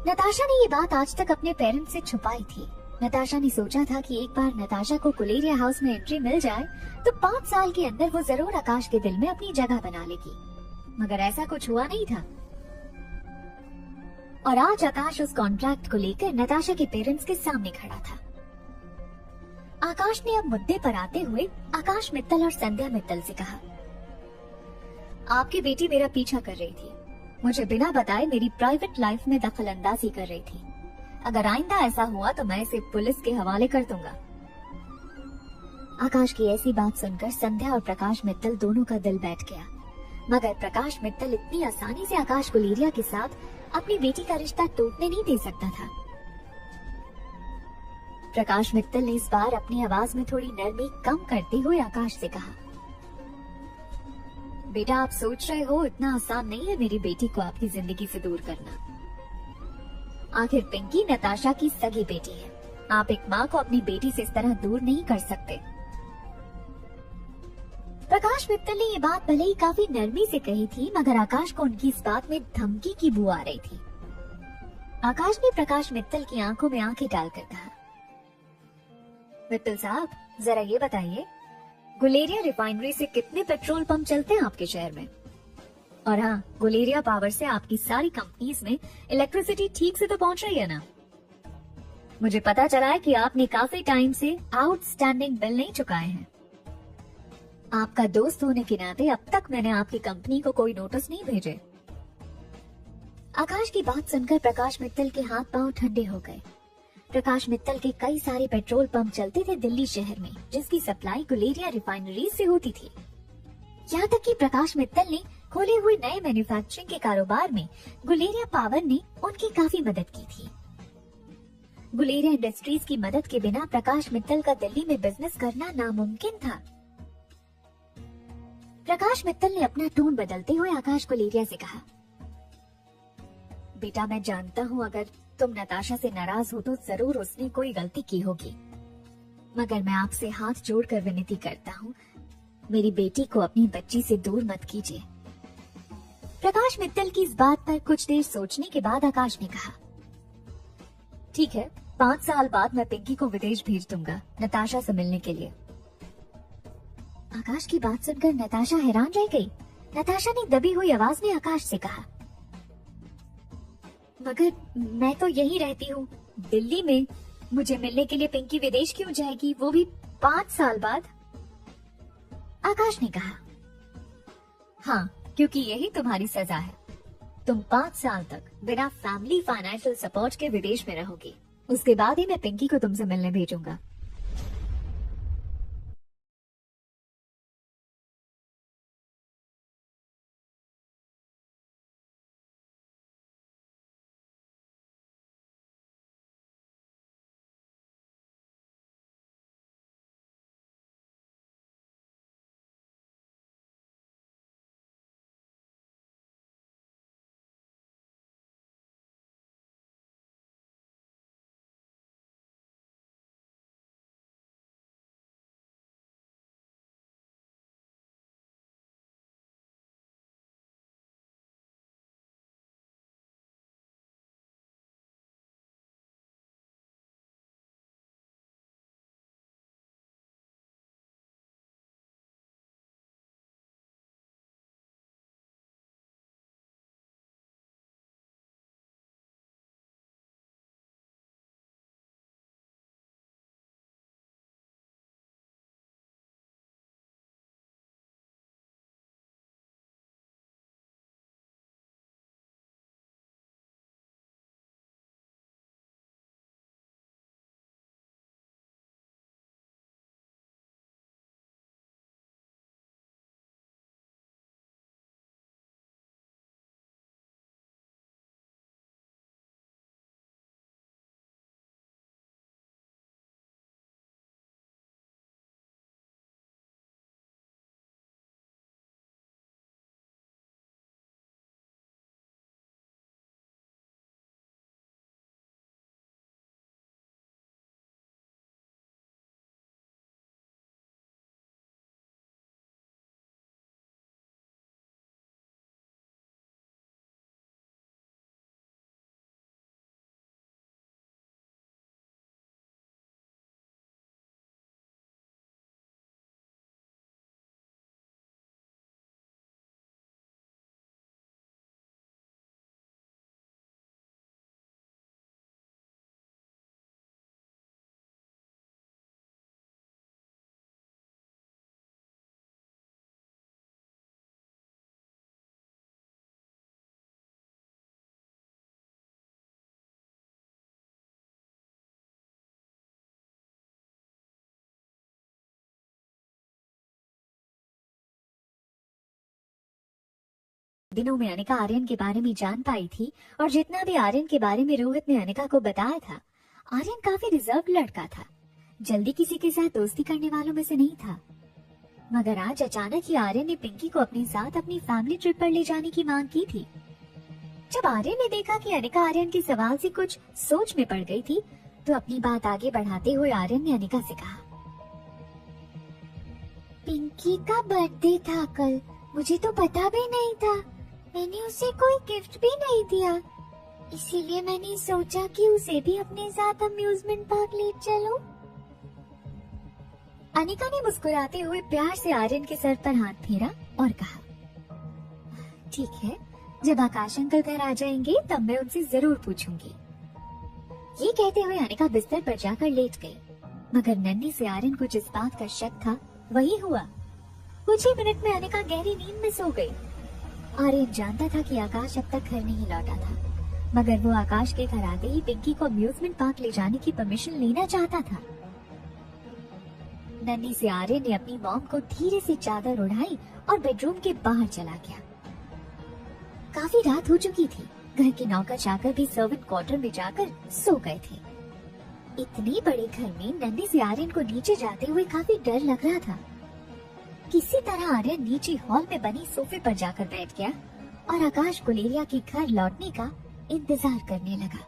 नताशा ने ये बात आज तक अपने पेरेंट्स से छुपाई थी। नताशा ने सोचा था कि एक बार नताशा को गुलेरिया हाउस में एंट्री मिल जाए तो 5 साल के अंदर वो जरूर आकाश के दिल में अपनी जगह बना लेगी, मगर ऐसा कुछ हुआ नहीं था। और आज आकाश उस कॉन्ट्रैक्ट को लेकर नताशा के पेरेंट्स के सामने खड़ा था। आकाश ने अब मुद्दे पर आते हुए आकाश मित्तल और संध्या मित्तल से कहा, आपकी बेटी मेरा पीछा कर रही थी, मुझे बिना बताए मेरी प्राइवेट लाइफ में दखल अंदाजी कर रही थी। अगर आइंदा ऐसा हुआ तो मैं इसे पुलिस के हवाले कर दूंगा। आकाश की ऐसी बात सुनकर संध्या और प्रकाश मित्तल दोनों का दिल बैठ गया, मगर प्रकाश मित्तल इतनी आसानी से आकाश गुलेरिया के साथ अपनी बेटी का रिश्ता टूटने नहीं दे सकता था। प्रकाश मित्तल ने इस बार अपनी आवाज में थोड़ी नरमी कम करते हुए आकाश से कहा, बेटा आप सोच रहे हो इतना आसान नहीं है मेरी बेटी को आपकी जिंदगी से दूर करना। आखिर पिंकी नताशा की सगी बेटी है, आप एक माँ को अपनी बेटी से इस तरह दूर नहीं कर सकते। प्रकाश मित्तल ने ये बात भले ही काफी नरमी से कही थी, मगर आकाश को उनकी इस बात में धमकी की बू आ रही थी। आकाश ने प्रकाश मित्तल की आंखों में आंखें डालकर कहा, मित्तल साहब जरा ये बताइए, गुलेरिया रिफाइनरी से कितने पेट्रोल पंप चलते हैं आपके शहर में? और हाँ, गुलेरिया पावर से आपकी सारी कंपनीज में इलेक्ट्रिसिटी ठीक से तो पहुंच रही है ना? मुझे पता चला है कि आपने काफी टाइम से आउटस्टैंडिंग बिल नहीं चुकाए हैं। आपका दोस्त होने के नाते अब तक मैंने आपकी कंपनी को कोई नोटिस नहीं भेजे। आकाश की बात सुनकर प्रकाश मित्तल के हाथ पांव ठंडे हो गए। प्रकाश मित्तल के कई सारे पेट्रोल पंप चलते थे दिल्ली शहर में, जिसकी सप्लाई गुलेरिया रिफाइनरी से होती थी। यहाँ तक कि प्रकाश मित्तल ने खोले हुए नए मैन्युफैक्चरिंग के कारोबार में गुलेरिया पावर ने उनकी काफी मदद की थी। गुलेरिया इंडस्ट्रीज की मदद के बिना प्रकाश मित्तल का दिल्ली में बिजनेस करना नामुमकिन था। प्रकाश मित्तल ने अपना टोन बदलते हुए आकाश गुलेरिया से कहा, बेटा मैं जानता हूँ अगर तुम नताशा से नाराज हो तो जरूर उसने कोई गलती की होगी, मगर मैं आपसे हाथ जोड़कर विनती करता हूँ, मेरी बेटी को अपनी बच्ची से दूर मत कीजिए। प्रकाश मित्तल की इस बात पर कुछ देर सोचने के बाद आकाश ने कहा, ठीक है, 5 साल बाद मैं पिंकी को विदेश भेज दूंगा नताशा से मिलने के लिए। आकाश की बात सुनकर नताशा हैरान रह गई। नताशा ने दबी हुई आवाज में आकाश से कहा, मगर मैं तो यही रहती हूँ, दिल्ली में। मुझे मिलने के लिए पिंकी विदेश क्यों जाएगी, वो भी 5 साल बाद? आकाश ने कहा, हाँ, क्योंकि यही तुम्हारी सजा है। तुम 5 साल तक बिना फैमिली फाइनेंशियल सपोर्ट के विदेश में रहोगी। उसके बाद ही मैं पिंकी को तुमसे मिलने भेजूंगा। दिनों में अनिका आर्यन के बारे में जान पाई थी, और जितना भी आर्यन के बारे में रोहित ने अनिका को बताया था, आर्यन काफी रिजर्व लड़का था, जल्दी किसी के साथ दोस्ती करने वालों में से नहीं था। मगर आज अचानक ही आर्यन ने पिंकी को अपने साथ अपनी फैमिली ट्रिप पर ले जाने की मांग की थी। जब आर्यन ने देखा कि अनिका आर्यन के सवाल से कुछ सोच में पड़ गई थी, तो अपनी बात आगे बढ़ाते हुए आर्यन ने अनिका से कहा, पिंकी का बर्थडे था कल, मुझे तो पता भी नहीं था। मैंने उसे कोई गिफ्ट भी नहीं दिया, इसीलिए मैंने सोचा कि उसे भी अपने साथ अम्यूजमेंट पार्क ले चलो। अनिका ने मुस्कुराते हुए प्यार से आर्यन के सर पर हाथ फेरा और कहा, ठीक है, जब आकाश अंकल घर आ जाएंगे तब मैं उनसे जरूर पूछूंगी। ये कहते हुए अनिका बिस्तर पर जाकर लेट गई, मगर नन्ही से आर्यन को जिस बात का शक था वही हुआ। कुछ ही मिनट में अनिका गहरी नींद में सो गई। आर्यन जानता था कि आकाश अब तक घर नहीं लौटा था, मगर वो आकाश के घर आते ही पिंकी को अम्यूजमेंट पार्क ले जाने की परमिशन लेना चाहता था। नन्ही से आर्यन ने अपनी मॉम को धीरे से चादर उड़ाई और बेडरूम के बाहर चला गया। काफी रात हो चुकी थी, घर के नौकर चाकर भी सर्वेंट क्वार्टर में जाकर सो गए थे। इतने बड़े घर में नन्ही से आर्यन को नीचे जाते हुए काफी डर लग रहा था। किसी तरह आर्यन नीचे हॉल में बनी सोफे पर जाकर बैठ गया और आकाश गुलेरिया के घर लौटने का इंतजार करने लगा।